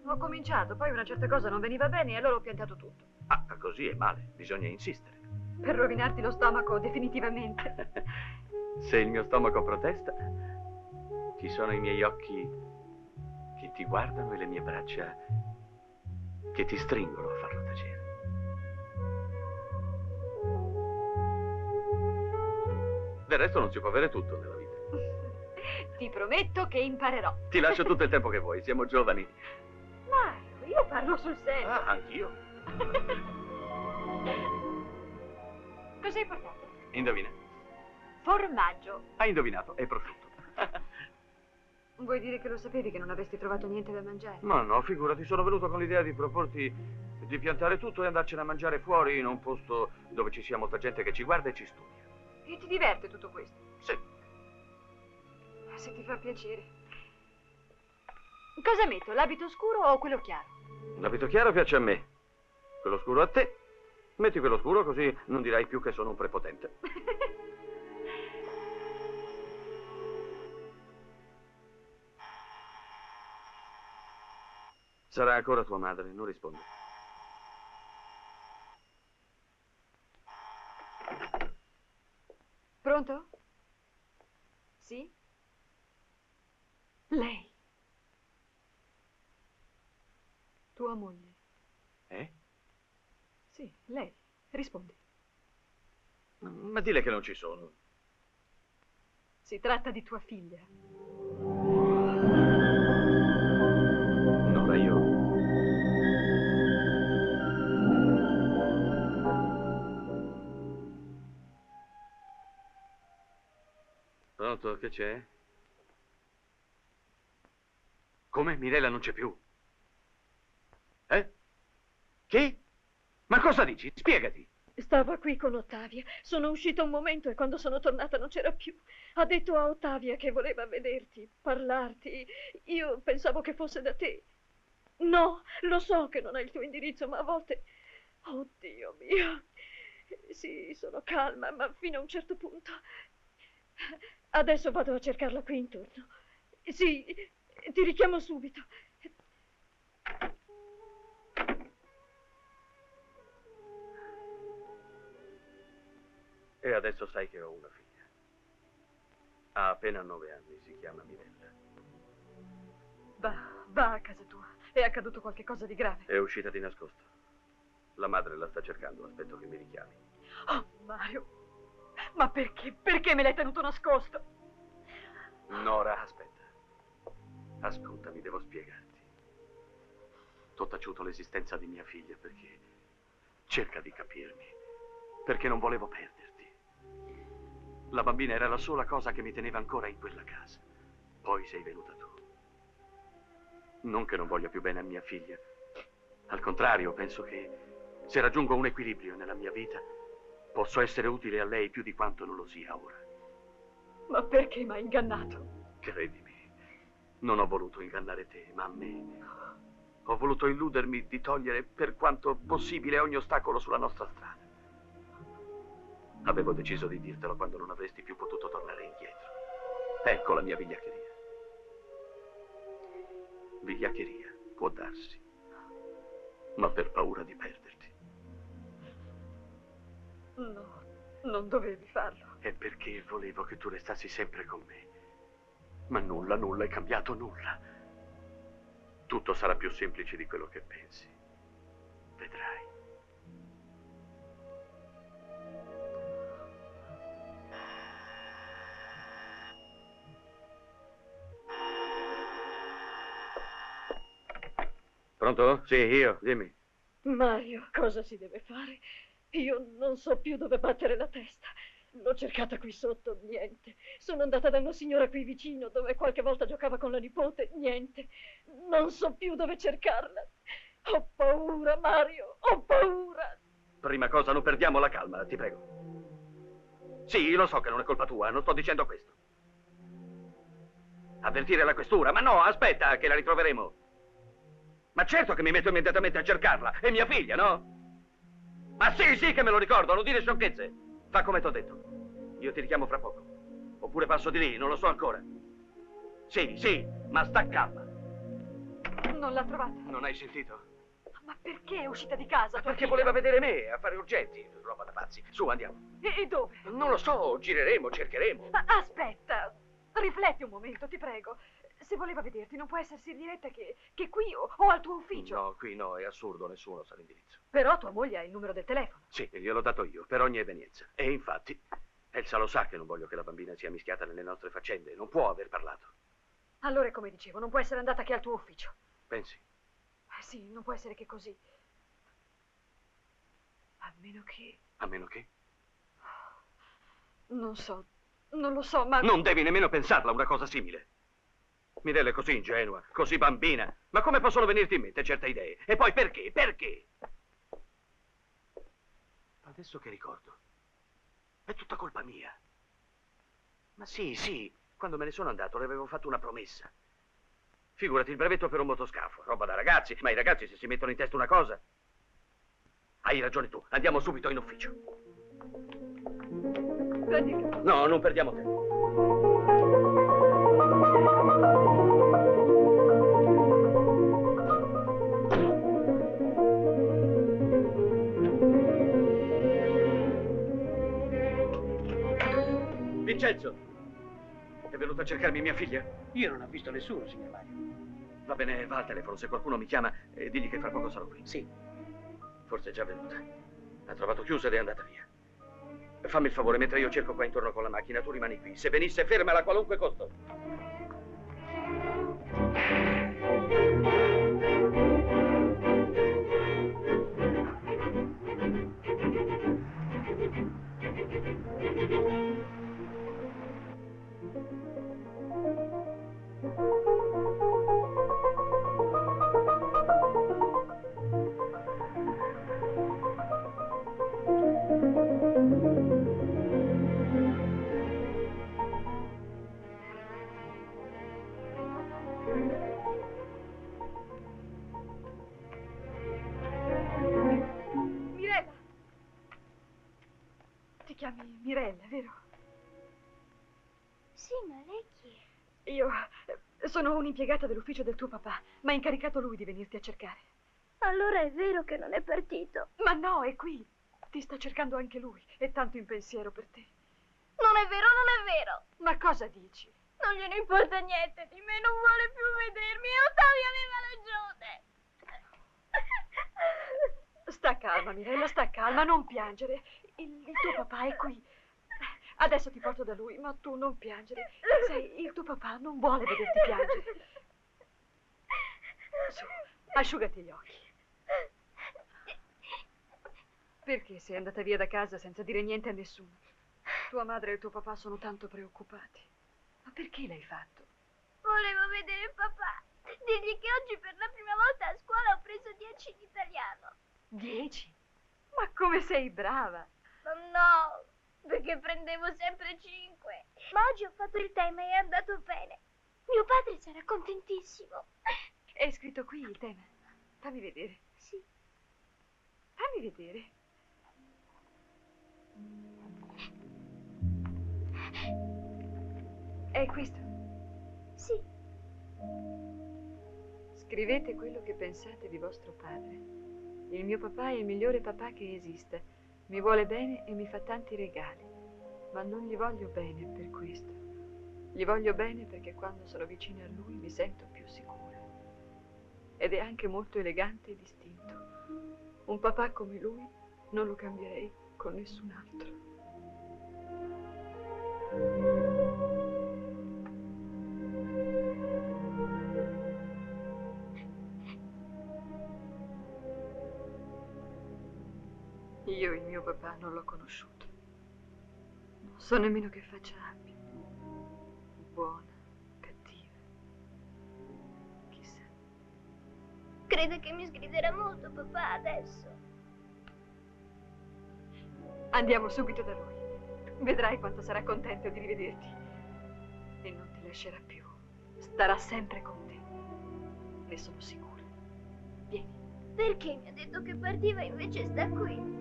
Speaker 11: Ho cominciato, poi una certa cosa non veniva bene e allora ho piantato tutto.
Speaker 2: Ah, così è male, bisogna insistere.
Speaker 11: Per rovinarti lo stomaco, definitivamente.
Speaker 2: Se il mio stomaco protesta, ci sono i miei occhi che ti guardano e le mie braccia che ti stringono a farlo tacere. Del resto non si può avere tutto nella vita.
Speaker 11: Ti prometto che imparerò.
Speaker 2: Ti lascio tutto il tempo che vuoi, siamo giovani.
Speaker 11: Mario, io parlo sul serio.
Speaker 2: Ah, anch'io.
Speaker 11: Cos'hai portato?
Speaker 2: Indovina.
Speaker 11: Formaggio.
Speaker 2: Hai indovinato, è prosciutto.
Speaker 11: Vuoi dire che lo sapevi che non avresti trovato niente da mangiare?
Speaker 2: Ma no, figurati, sono venuto con l'idea di proporti di piantare tutto e andarcene a mangiare fuori in un posto dove ci sia molta gente che ci guarda e ci studia.
Speaker 11: E ti diverte tutto questo?
Speaker 2: Sì.
Speaker 11: Se ti fa piacere. Cosa metto, l'abito scuro o quello chiaro?
Speaker 2: L'abito chiaro piace a me, quello scuro a te. Metti quello scuro così non dirai più che sono un prepotente. Sarà ancora tua madre, non rispondo.
Speaker 11: Pronto? Sì? Lei. Tua moglie.
Speaker 2: Eh?
Speaker 11: Sì, lei. Rispondi.
Speaker 2: Ma dile che non ci sono.
Speaker 11: Si tratta di tua figlia.
Speaker 2: Nora, io... Pronto, che c'è? Come? Mirella non c'è più? Eh? Chi? Ma cosa dici? Spiegati.
Speaker 9: Stava qui con Ottavia. Sono uscita un momento e quando sono tornata non c'era più. Ha detto a Ottavia che voleva vederti, parlarti. Io pensavo che fosse da te. No, lo so che non hai il tuo indirizzo, ma a volte... Oh, Dio mio. Sì, sono calma, ma fino a un certo punto. Adesso vado a cercarla qui intorno. Sì, ti richiamo subito.
Speaker 2: E adesso sai che ho una figlia. Ha appena 9 anni, si chiama Mirella.
Speaker 11: Va a casa tua. È accaduto qualche cosa di grave.
Speaker 2: È uscita di nascosto. La madre la sta cercando, aspetto che mi richiami.
Speaker 11: Oh, Mario. Ma perché? Perché me l'hai tenuto nascosto?
Speaker 2: Nora, aspetta. Ascoltami, devo spiegarti. T'ho taciuto l'esistenza di mia figlia perché... Cerca di capirmi. Perché non volevo perderti. La bambina era la sola cosa che mi teneva ancora in quella casa. Poi sei venuta tu. Non che non voglia più bene a mia figlia. Al contrario, penso che se raggiungo un equilibrio nella mia vita, posso essere utile a lei più di quanto non lo sia ora.
Speaker 3: Ma perché mi hai ingannato?
Speaker 2: Credimi, non ho voluto ingannare te, ma me. Ho voluto illudermi di togliere per quanto possibile ogni ostacolo sulla nostra strada. Avevo deciso di dirtelo quando non avresti più potuto tornare indietro. Ecco la mia vigliaccheria. Vigliaccheria, può darsi, ma per paura di perderti.
Speaker 3: No, non dovevi farlo.
Speaker 2: È perché volevo che tu restassi sempre con me. Ma nulla è cambiato, nulla. Tutto sarà più semplice di quello che pensi. Vedrai. Pronto? Sì, io, dimmi.
Speaker 9: Mario, cosa si deve fare? Io non so più dove battere la testa. L'ho cercata qui sotto, niente. Sono andata da una signora qui vicino, dove qualche volta giocava con la nipote, niente. Non so più dove cercarla. Ho paura, Mario, ho paura.
Speaker 2: Prima cosa, non perdiamo la calma, ti prego. Sì, lo so che non è colpa tua, non sto dicendo questo. Avvertire la questura, ma no, aspetta, che la ritroveremo. Ma certo che mi metto immediatamente a cercarla, è mia figlia, no? Ma sì, che me lo ricordo, non dire sciocchezze. Fa come t'ho detto. Io ti richiamo fra poco. Oppure passo di lì, non lo so ancora. Sì, ma sta calma.
Speaker 3: Non l'ha trovata.
Speaker 2: Non hai sentito?
Speaker 3: Ma perché è uscita di casa? tua
Speaker 2: Perché
Speaker 3: figlia?
Speaker 2: voleva vedere me, affari urgenti, roba da pazzi. Su, andiamo.
Speaker 3: E dove?
Speaker 2: Non lo so, gireremo, cercheremo.
Speaker 3: Aspetta, rifletti un momento, ti prego. Se voleva vederti, non può essersi diretta che qui o al tuo ufficio.
Speaker 2: No, qui no, è assurdo, nessuno sa l'indirizzo.
Speaker 3: Però tua moglie ha il numero del telefono.
Speaker 2: Sì, gliel'ho dato io, per ogni evenienza. E infatti, Elsa lo sa che non voglio che la bambina sia mischiata nelle nostre faccende. Non può aver parlato.
Speaker 3: Allora, come dicevo, non può essere andata che al tuo ufficio.
Speaker 2: Pensi?
Speaker 3: Sì, non può essere che così. A meno che...
Speaker 2: A meno che?
Speaker 3: Non so, non lo so, ma...
Speaker 2: Non devi nemmeno pensarla una cosa simile. Mirella è così ingenua, così bambina. Ma come possono venirti in mente certe idee? E poi perché? Perché? Adesso che ricordo, è tutta colpa mia. Ma sì, quando me ne sono andato le avevo fatto una promessa. Figurati, il brevetto per un motoscafo, roba da ragazzi. Ma i ragazzi se si mettono in testa una cosa... Hai ragione tu, andiamo subito in ufficio.
Speaker 3: Prendi.
Speaker 2: No, non perdiamo tempo. Vincenzo, è venuta a cercarmi mia figlia?
Speaker 1: Io non ho visto nessuno, signor Mario.
Speaker 2: Va bene, va al telefono, se qualcuno mi chiama, digli che fra poco sarò qui.
Speaker 1: Sì.
Speaker 2: Forse è già venuta. Ha trovato chiusa ed è andata via. Fammi il favore, mentre io cerco qua intorno con la macchina, tu rimani qui. Se venisse, fermala a qualunque costo.
Speaker 3: Mirella! Ti chiami Mirella, vero?
Speaker 8: Sì, ma lei chi è?
Speaker 3: Io sono un'impiegata dell'ufficio del tuo papà. Mi ha incaricato lui di venirti a cercare.
Speaker 8: Allora è vero che non è partito.
Speaker 3: Ma no, è qui. Ti sta cercando anche lui. È tanto in pensiero per te.
Speaker 8: Non è vero, non è vero.
Speaker 3: Ma cosa dici?
Speaker 8: Non gliene importa niente di me, non vuole più vedermi. Ottavio aveva ragione.
Speaker 3: Sta calma, Mirella, sta calma, non piangere. Il tuo papà è qui. Adesso ti porto da lui, ma tu non piangere. Sai, il tuo papà non vuole vederti piangere. Su, asciugati gli occhi. Perché sei andata via da casa senza dire niente a nessuno? Tua madre e il tuo papà sono tanto preoccupati. Ma perché l'hai fatto?
Speaker 8: Volevo vedere papà. Dirgli che oggi per la prima volta a scuola ho preso 10 in italiano.
Speaker 3: 10? Ma come sei brava!
Speaker 8: Ma no, perché prendevo sempre 5. Ma oggi ho fatto il tema e è andato bene. Mio padre sarà contentissimo.
Speaker 11: È scritto qui il tema. Fammi vedere.
Speaker 8: Sì.
Speaker 11: Fammi vedere. È questo?
Speaker 8: Sì.
Speaker 11: Scrivete quello che pensate di vostro padre. Il mio papà è il migliore papà che esista. Mi vuole bene e mi fa tanti regali. Ma non gli voglio bene per questo. Gli voglio bene perché quando sono vicina a lui mi sento più sicura. Ed è anche molto elegante e distinto. Un papà come lui non lo cambierei con nessun altro. Io il mio papà non l'ho conosciuto. Non so nemmeno che faccia abbia. Buona, cattiva. Chissà.
Speaker 8: Crede che mi sgriderà molto papà adesso.
Speaker 11: Andiamo subito da lui. Vedrai quanto sarà contento di rivederti. E non ti lascerà più. Starà sempre con te. Ne sono sicura. Vieni.
Speaker 8: Perché mi ha detto che partiva e invece sta qui?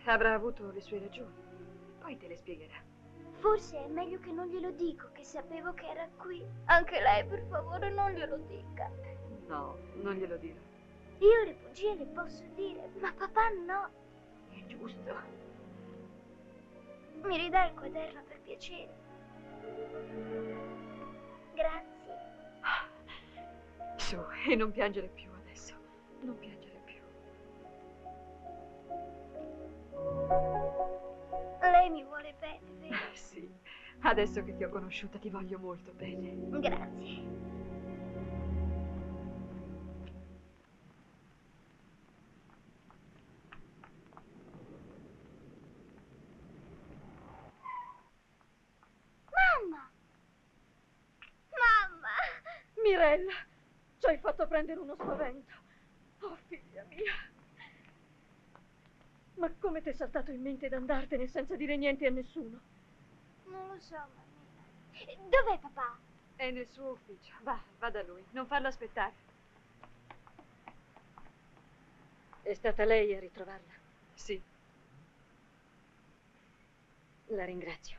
Speaker 11: Avrà avuto le sue ragioni. Poi te le spiegherà.
Speaker 8: Forse è meglio che non glielo dico, che sapevo che era qui. Anche lei, per favore, non glielo dica.
Speaker 11: No, non glielo dirò.
Speaker 8: Io le bugie le posso dire, ma papà no.
Speaker 11: È giusto.
Speaker 8: Mi ridai il quaderno per piacere? Grazie.
Speaker 11: Su, e non piangere più adesso. Non piangere più.
Speaker 8: Lei mi vuole bene, vero?
Speaker 11: Sì, adesso che ti ho conosciuta ti voglio molto bene.
Speaker 8: Grazie. Mamma! Mamma!
Speaker 9: Mirella, ci hai fatto prendere uno spavento. Oh, figlia mia. Ma come ti è saltato in mente d'andartene senza dire niente a nessuno?
Speaker 8: Non lo so, mammina. Dov'è papà?
Speaker 11: È nel suo ufficio. Va da lui. Non farlo aspettare.
Speaker 9: È stata lei a ritrovarla?
Speaker 11: Sì.
Speaker 9: La ringrazio.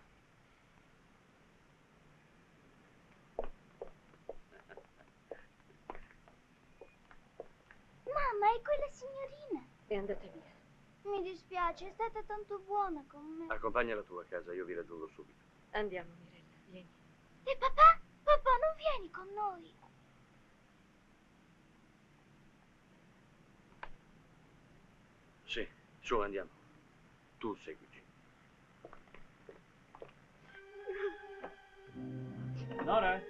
Speaker 8: Mamma, è quella signorina.
Speaker 9: È andata via.
Speaker 8: Mi dispiace, è stata tanto buona con me.
Speaker 2: Accompagnala tu a casa, io vi raggiungo subito.
Speaker 9: Andiamo, Mirella, vieni.
Speaker 8: E papà? Papà, non vieni con noi?
Speaker 2: Sì, su, andiamo. Tu seguici.
Speaker 4: Nora?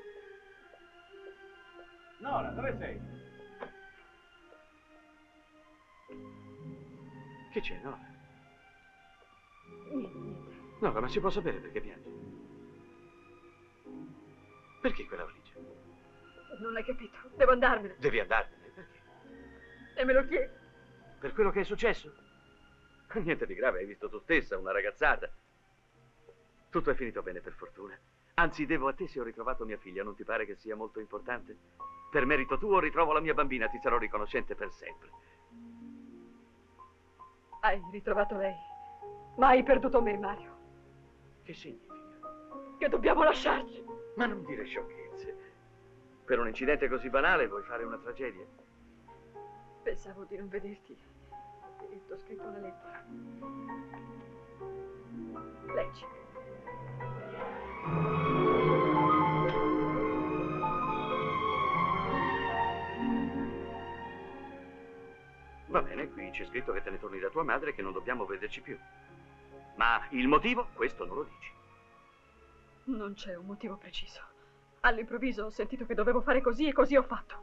Speaker 4: Nora, dove sei?
Speaker 2: Che c'è, Nora?
Speaker 9: Niente.
Speaker 2: Nora, ma si può sapere perché piangi? Perché quella valigia?
Speaker 9: Non hai capito. Devo andarmene.
Speaker 2: Devi andartene, perché?
Speaker 9: E me lo chiedi.
Speaker 2: Per quello che è successo? Niente di grave, hai visto tu stessa, una ragazzata. Tutto è finito bene, per fortuna. Anzi, devo a te se ho ritrovato mia figlia, non ti pare che sia molto importante? Per merito tuo ritrovo la mia bambina, ti sarò riconoscente per sempre.
Speaker 9: Hai ritrovato lei, ma hai perduto me, Mario.
Speaker 2: Che significa?
Speaker 9: Che dobbiamo lasciarci.
Speaker 2: Ma non dire sciocchezze. Per un incidente così banale vuoi fare una tragedia?
Speaker 9: Pensavo di non vederti e ti ho scritto una lettera. Leggi.
Speaker 2: Va bene, qui c'è scritto che te ne torni da tua madre e che non dobbiamo vederci più. Ma il motivo? Questo non lo dici.
Speaker 9: Non c'è un motivo preciso. All'improvviso ho sentito che dovevo fare così e così ho fatto.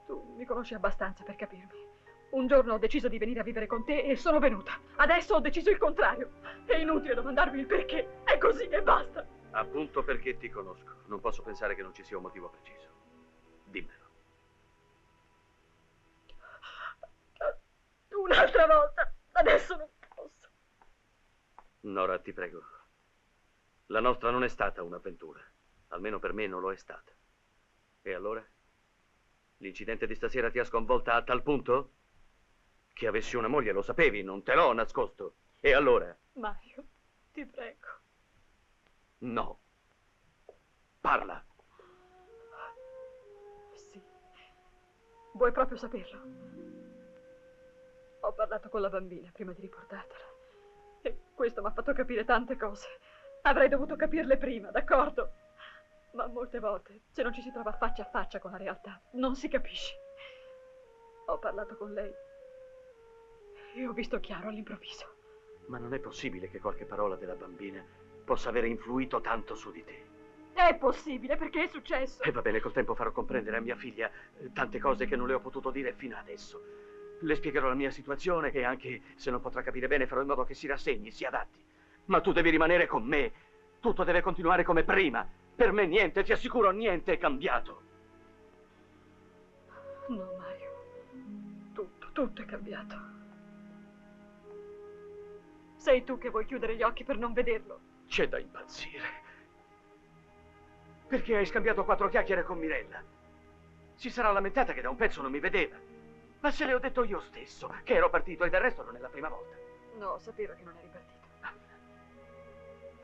Speaker 9: Tu mi conosci abbastanza per capirmi. Un giorno ho deciso di venire a vivere con te e sono venuta. Adesso ho deciso il contrario. È inutile domandarmi il perché. È così e basta.
Speaker 2: Appunto perché ti conosco. Non posso pensare che non ci sia un motivo preciso. Dimmelo.
Speaker 9: Un'altra volta. Adesso non posso.
Speaker 2: Nora, ti prego. La nostra non è stata un'avventura. Almeno per me non lo è stata. E allora? L'incidente di stasera ti ha sconvolta a tal punto? Che avessi una moglie lo sapevi, non te l'ho nascosto. E allora?
Speaker 9: Mario, ti prego.
Speaker 2: No. Parla.
Speaker 9: Sì. Vuoi proprio saperlo? Ho parlato con la bambina prima di riportartela. E questo mi ha fatto capire tante cose. Avrei dovuto capirle prima, d'accordo? Ma molte volte, se non ci si trova faccia a faccia con la realtà, non si capisce. Ho parlato con lei e ho visto chiaro all'improvviso.
Speaker 2: Ma non è possibile che qualche parola della bambina possa avere influito tanto su di te.
Speaker 9: È possibile, perché è successo.
Speaker 2: E va bene, col tempo farò comprendere a mia figlia tante cose che non le ho potuto dire fino adesso. Le spiegherò la mia situazione e anche se non potrà capire bene farò in modo che si rassegni, si adatti. Ma tu devi rimanere con me. Tutto deve continuare come prima. Per me niente, ti assicuro, niente è cambiato.
Speaker 9: No, Mario. Tutto è cambiato. Sei tu che vuoi chiudere gli occhi per non vederlo.
Speaker 2: C'è da impazzire. Perché hai scambiato 4 chiacchiere con Mirella? Si sarà lamentata che da un pezzo non mi vedeva. Ma se le ho detto io stesso che ero partito e del resto non è la prima volta.
Speaker 9: No, sapeva che non eri partito.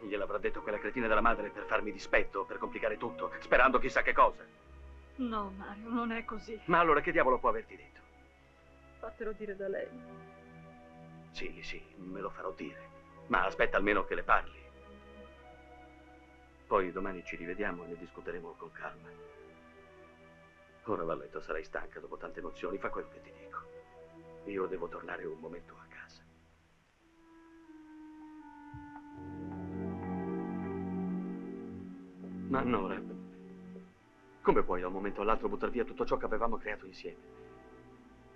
Speaker 2: Gliel'avrà detto quella cretina della madre per farmi dispetto, per complicare tutto, sperando chissà che cosa.
Speaker 9: No, Mario, non è così.
Speaker 2: Ma allora che diavolo può averti detto?
Speaker 9: Fatelo dire da lei.
Speaker 2: Sì, me lo farò dire. Ma aspetta almeno che le parli. Poi domani ci rivediamo e ne discuteremo con calma. Ora va a letto, sarai stanca dopo tante emozioni, fa quello che ti dico. Io devo tornare un momento a casa. Ma Nora, come puoi da un momento all'altro buttar via tutto ciò che avevamo creato insieme?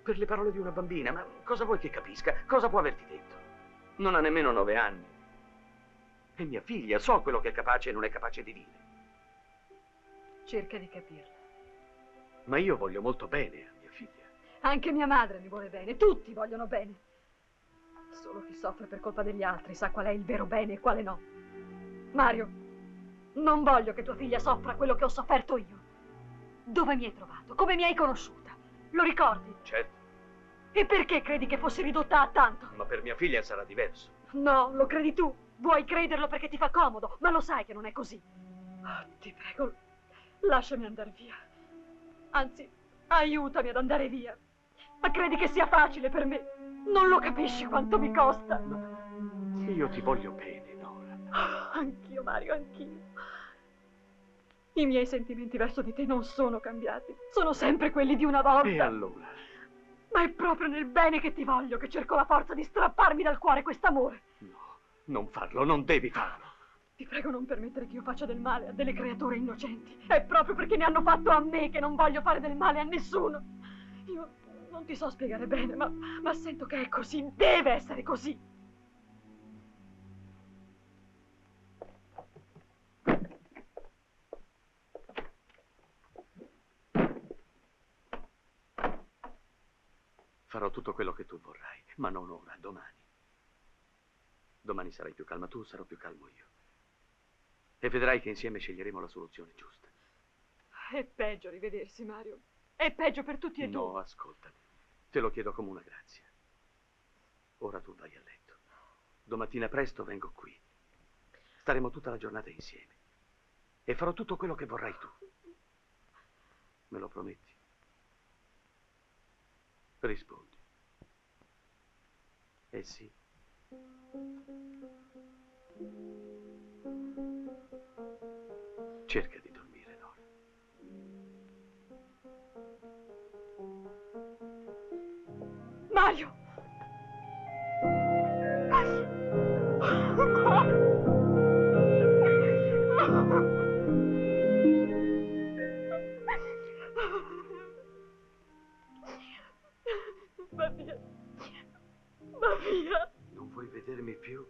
Speaker 2: Per le parole di una bambina, ma cosa vuoi che capisca? Cosa può averti detto? Non ha nemmeno 9 anni. È mia figlia, so quello che è capace e non è capace di dire.
Speaker 9: Cerca di capirla.
Speaker 2: Ma io voglio molto bene a mia figlia.
Speaker 9: Anche mia madre mi vuole bene, tutti vogliono bene. Solo chi soffre per colpa degli altri sa qual è il vero bene e quale no. Mario, non voglio che tua figlia soffra quello che ho sofferto io. Dove mi hai trovato? Come mi hai conosciuta? Lo ricordi?
Speaker 2: Certo.
Speaker 9: E perché credi che fossi ridotta a tanto?
Speaker 2: Ma per mia figlia sarà diverso.
Speaker 9: No, lo credi tu. Vuoi crederlo perché ti fa comodo, ma lo sai che non è così. Oh, ti prego, lasciami andare via. Anzi, aiutami ad andare via. Ma credi che sia facile per me? Non lo capisci quanto mi costa.
Speaker 2: Io ti voglio bene, Nora.
Speaker 9: Oh, anch'io, Mario, anch'io. I miei sentimenti verso di te non sono cambiati. Sono sempre quelli di una volta.
Speaker 2: E allora?
Speaker 9: Ma è proprio nel bene che ti voglio che cerco la forza di strapparmi dal cuore quest'amore.
Speaker 2: No, non farlo, non devi farlo.
Speaker 9: Ti prego non permettere che io faccia del male a delle creature innocenti. È proprio perché ne hanno fatto a me che non voglio fare del male a nessuno. Io non ti so spiegare bene, ma sento che è così. Deve essere così.
Speaker 2: Farò tutto quello che tu vorrai, ma non ora, domani. Domani sarai più calma tu, sarò più calmo io. E vedrai che insieme sceglieremo la soluzione giusta.
Speaker 9: È peggio rivedersi, Mario. È peggio per tutti e due.
Speaker 2: No, ascoltami. Te lo chiedo come una grazia. Ora tu vai a letto. Domattina presto vengo qui. Staremo tutta la giornata insieme. E farò tutto quello che vorrai tu. Me lo prometti? Rispondi. Eh sì. Cerca di dormire, Nora.
Speaker 9: Mario! Va via. Va via.
Speaker 2: Non vuoi vedermi più?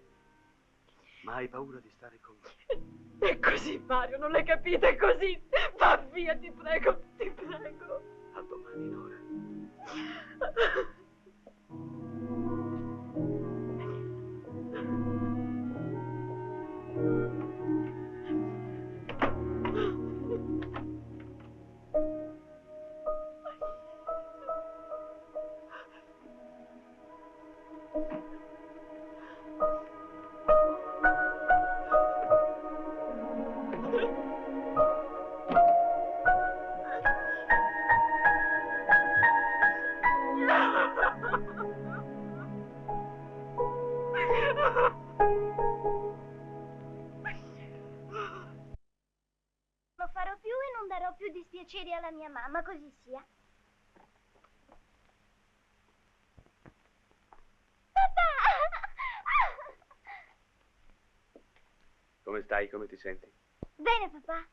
Speaker 2: Ma hai paura di stare con me?
Speaker 9: È così, Mario, non l'hai capito, è così. Va via, ti prego, ti prego.
Speaker 2: A domani, Nora.
Speaker 8: più dispiaceri alla mia mamma, così sia. Papà!
Speaker 2: Come stai? Come ti senti?
Speaker 8: Bene, papà.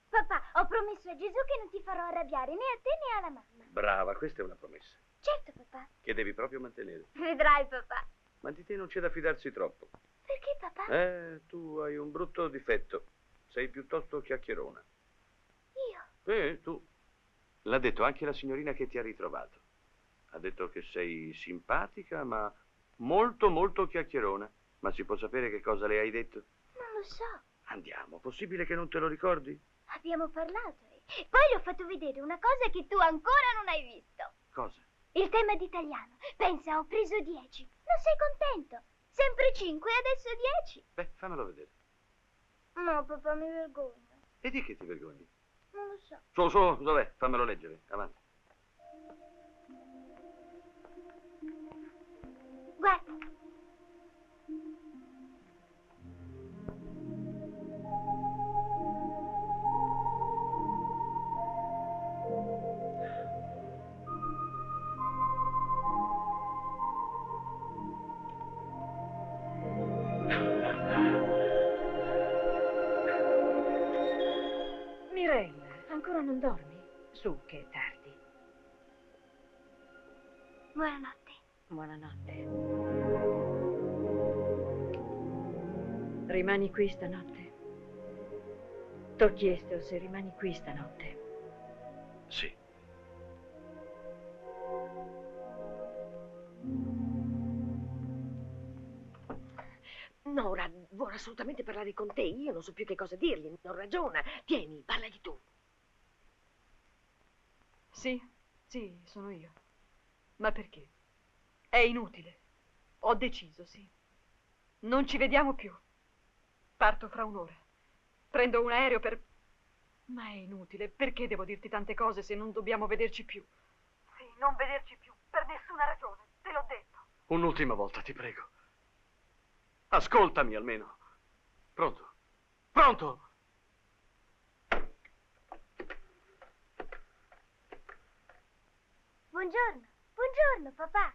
Speaker 8: Papà, ho promesso a Gesù che non ti farò arrabbiare né a te né alla mamma.
Speaker 2: Brava, questa è una promessa
Speaker 8: Certo, papà.
Speaker 2: che devi proprio mantenere.
Speaker 8: Vedrai, papà.
Speaker 2: Ma di te non c'è da fidarsi troppo.
Speaker 8: Perché, papà?
Speaker 2: Tu hai un brutto difetto. Sei piuttosto chiacchierona.
Speaker 8: Io?
Speaker 2: Tu. L'ha detto anche la signorina che ti ha ritrovato. Ha detto che sei simpatica, ma molto, molto chiacchierona. Ma si può sapere che cosa le hai detto?
Speaker 8: Non lo so.
Speaker 2: Andiamo, possibile che non te lo ricordi?
Speaker 8: Abbiamo parlato e poi le ho fatto vedere una cosa che tu ancora non hai visto.
Speaker 2: Cosa?
Speaker 8: Il tema d'italiano. Pensa, ho preso 10. Non sei contento? Sempre 5 e adesso 10.
Speaker 2: Beh, fammelo vedere.
Speaker 8: No, papà, mi vergogno.
Speaker 2: E di che ti vergogni?
Speaker 8: Non lo so.
Speaker 2: Su, dov'è? Fammelo leggere, avanti.
Speaker 8: Guarda.
Speaker 9: Mirella, ancora non dormi? Su, che è tardi.
Speaker 8: Buonanotte.
Speaker 9: Buonanotte. Rimani qui stanotte? T'ho chiesto se rimani qui stanotte.
Speaker 2: Sì.
Speaker 12: Nora vuole assolutamente parlare con te. Io non so più che cosa dirgli. Non ragiona. Tieni, parlagli tu.
Speaker 11: Sì, sono io. Ma perché? È inutile. Ho deciso, sì. Non ci vediamo più. Parto fra un'ora. Prendo un aereo per... Ma è inutile. Perché devo dirti tante cose se non dobbiamo vederci più? Sì, non vederci più. Per nessuna ragione. Te l'ho detto.
Speaker 2: Un'ultima volta, ti prego. Ascoltami almeno. Pronto? Pronto?
Speaker 8: Buongiorno. Buongiorno, papà.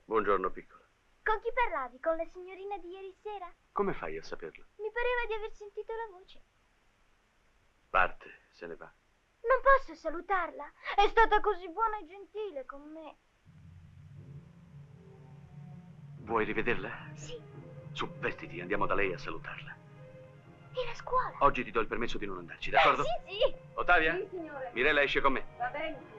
Speaker 2: Buongiorno, piccola.
Speaker 8: Con chi parlavi? Con la signorina di ieri sera?
Speaker 2: Come fai a saperlo?
Speaker 8: Mi pareva di aver sentito la voce.
Speaker 2: Parte, se ne va.
Speaker 8: Non posso salutarla. È stata così buona e gentile con me.
Speaker 2: Vuoi rivederla?
Speaker 8: Sì.
Speaker 2: Su, vestiti, andiamo da lei a salutarla.
Speaker 8: Era a scuola.
Speaker 2: Oggi ti do il permesso di non andarci, d'accordo?
Speaker 8: Sì.
Speaker 2: Ottavia?
Speaker 8: Sì, signore.
Speaker 2: Mirella esce con me.
Speaker 8: Va bene, signore.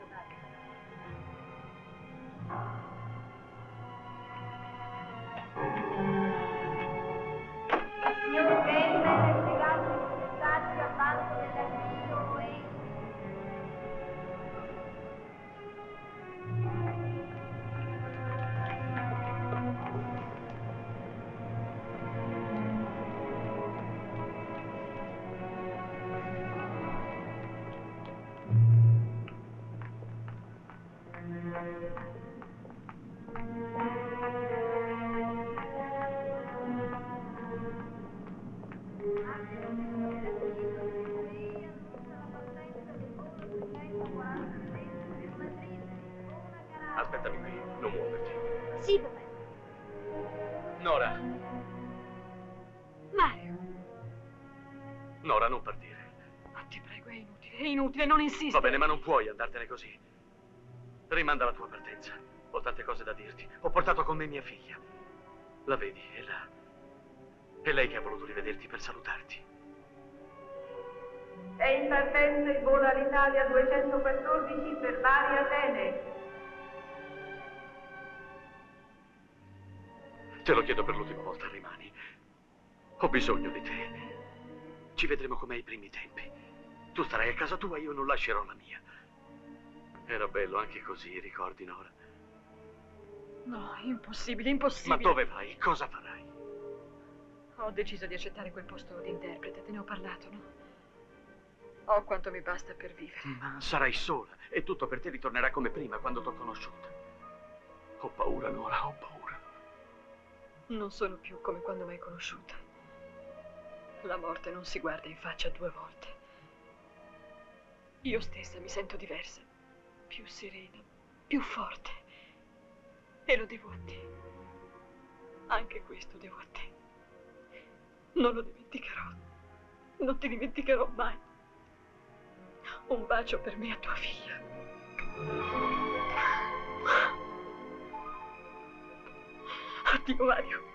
Speaker 8: Signor Gamer, è spiegato i risultati al banco dell'archivio e...
Speaker 2: Aspettami qui, non muoverti.
Speaker 8: Sì, papà.
Speaker 2: Nora,
Speaker 11: Mario.
Speaker 2: Nora, non partire.
Speaker 11: Ma ti prego, è inutile, non insistere.
Speaker 2: Va bene, ma non puoi andartene così. Rimanda la tua partenza. Ho tante cose da dirti. Ho portato con me mia figlia. La vedi, è là. È lei che ha voluto rivederti per salutarti.
Speaker 15: È in partenza il volo all'Italia 214 per Bari Atene.
Speaker 2: Te lo chiedo per l'ultima volta, rimani. Ho bisogno di te. Ci vedremo come ai primi tempi. Tu starai a casa tua, io non lascerò la mia. Era bello anche così, ricordi, Nora?
Speaker 11: No, impossibile, impossibile.
Speaker 2: Ma dove vai? Cosa farai?
Speaker 11: Ho deciso di accettare quel posto di interprete, te ne ho parlato, no? Ho quanto mi basta per vivere.
Speaker 2: Ma sarai sola e tutto per te ritornerà come prima quando t'ho conosciuta. Ho paura, Nora, ho paura.
Speaker 11: Non sono più come quando m'hai conosciuta. La morte non si guarda in faccia 2 volte. io stessa mi sento diversa, più serena, più forte. E lo devo a te. Anche questo devo a te. Non lo dimenticherò. Non ti dimenticherò mai. Un bacio per me a tua figlia. Addio, Mario.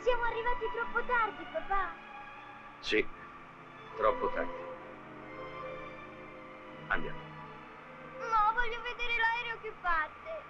Speaker 8: Siamo arrivati troppo tardi, papà.
Speaker 2: Sì, troppo tardi. Andiamo.
Speaker 8: No, voglio vedere l'aereo che parte.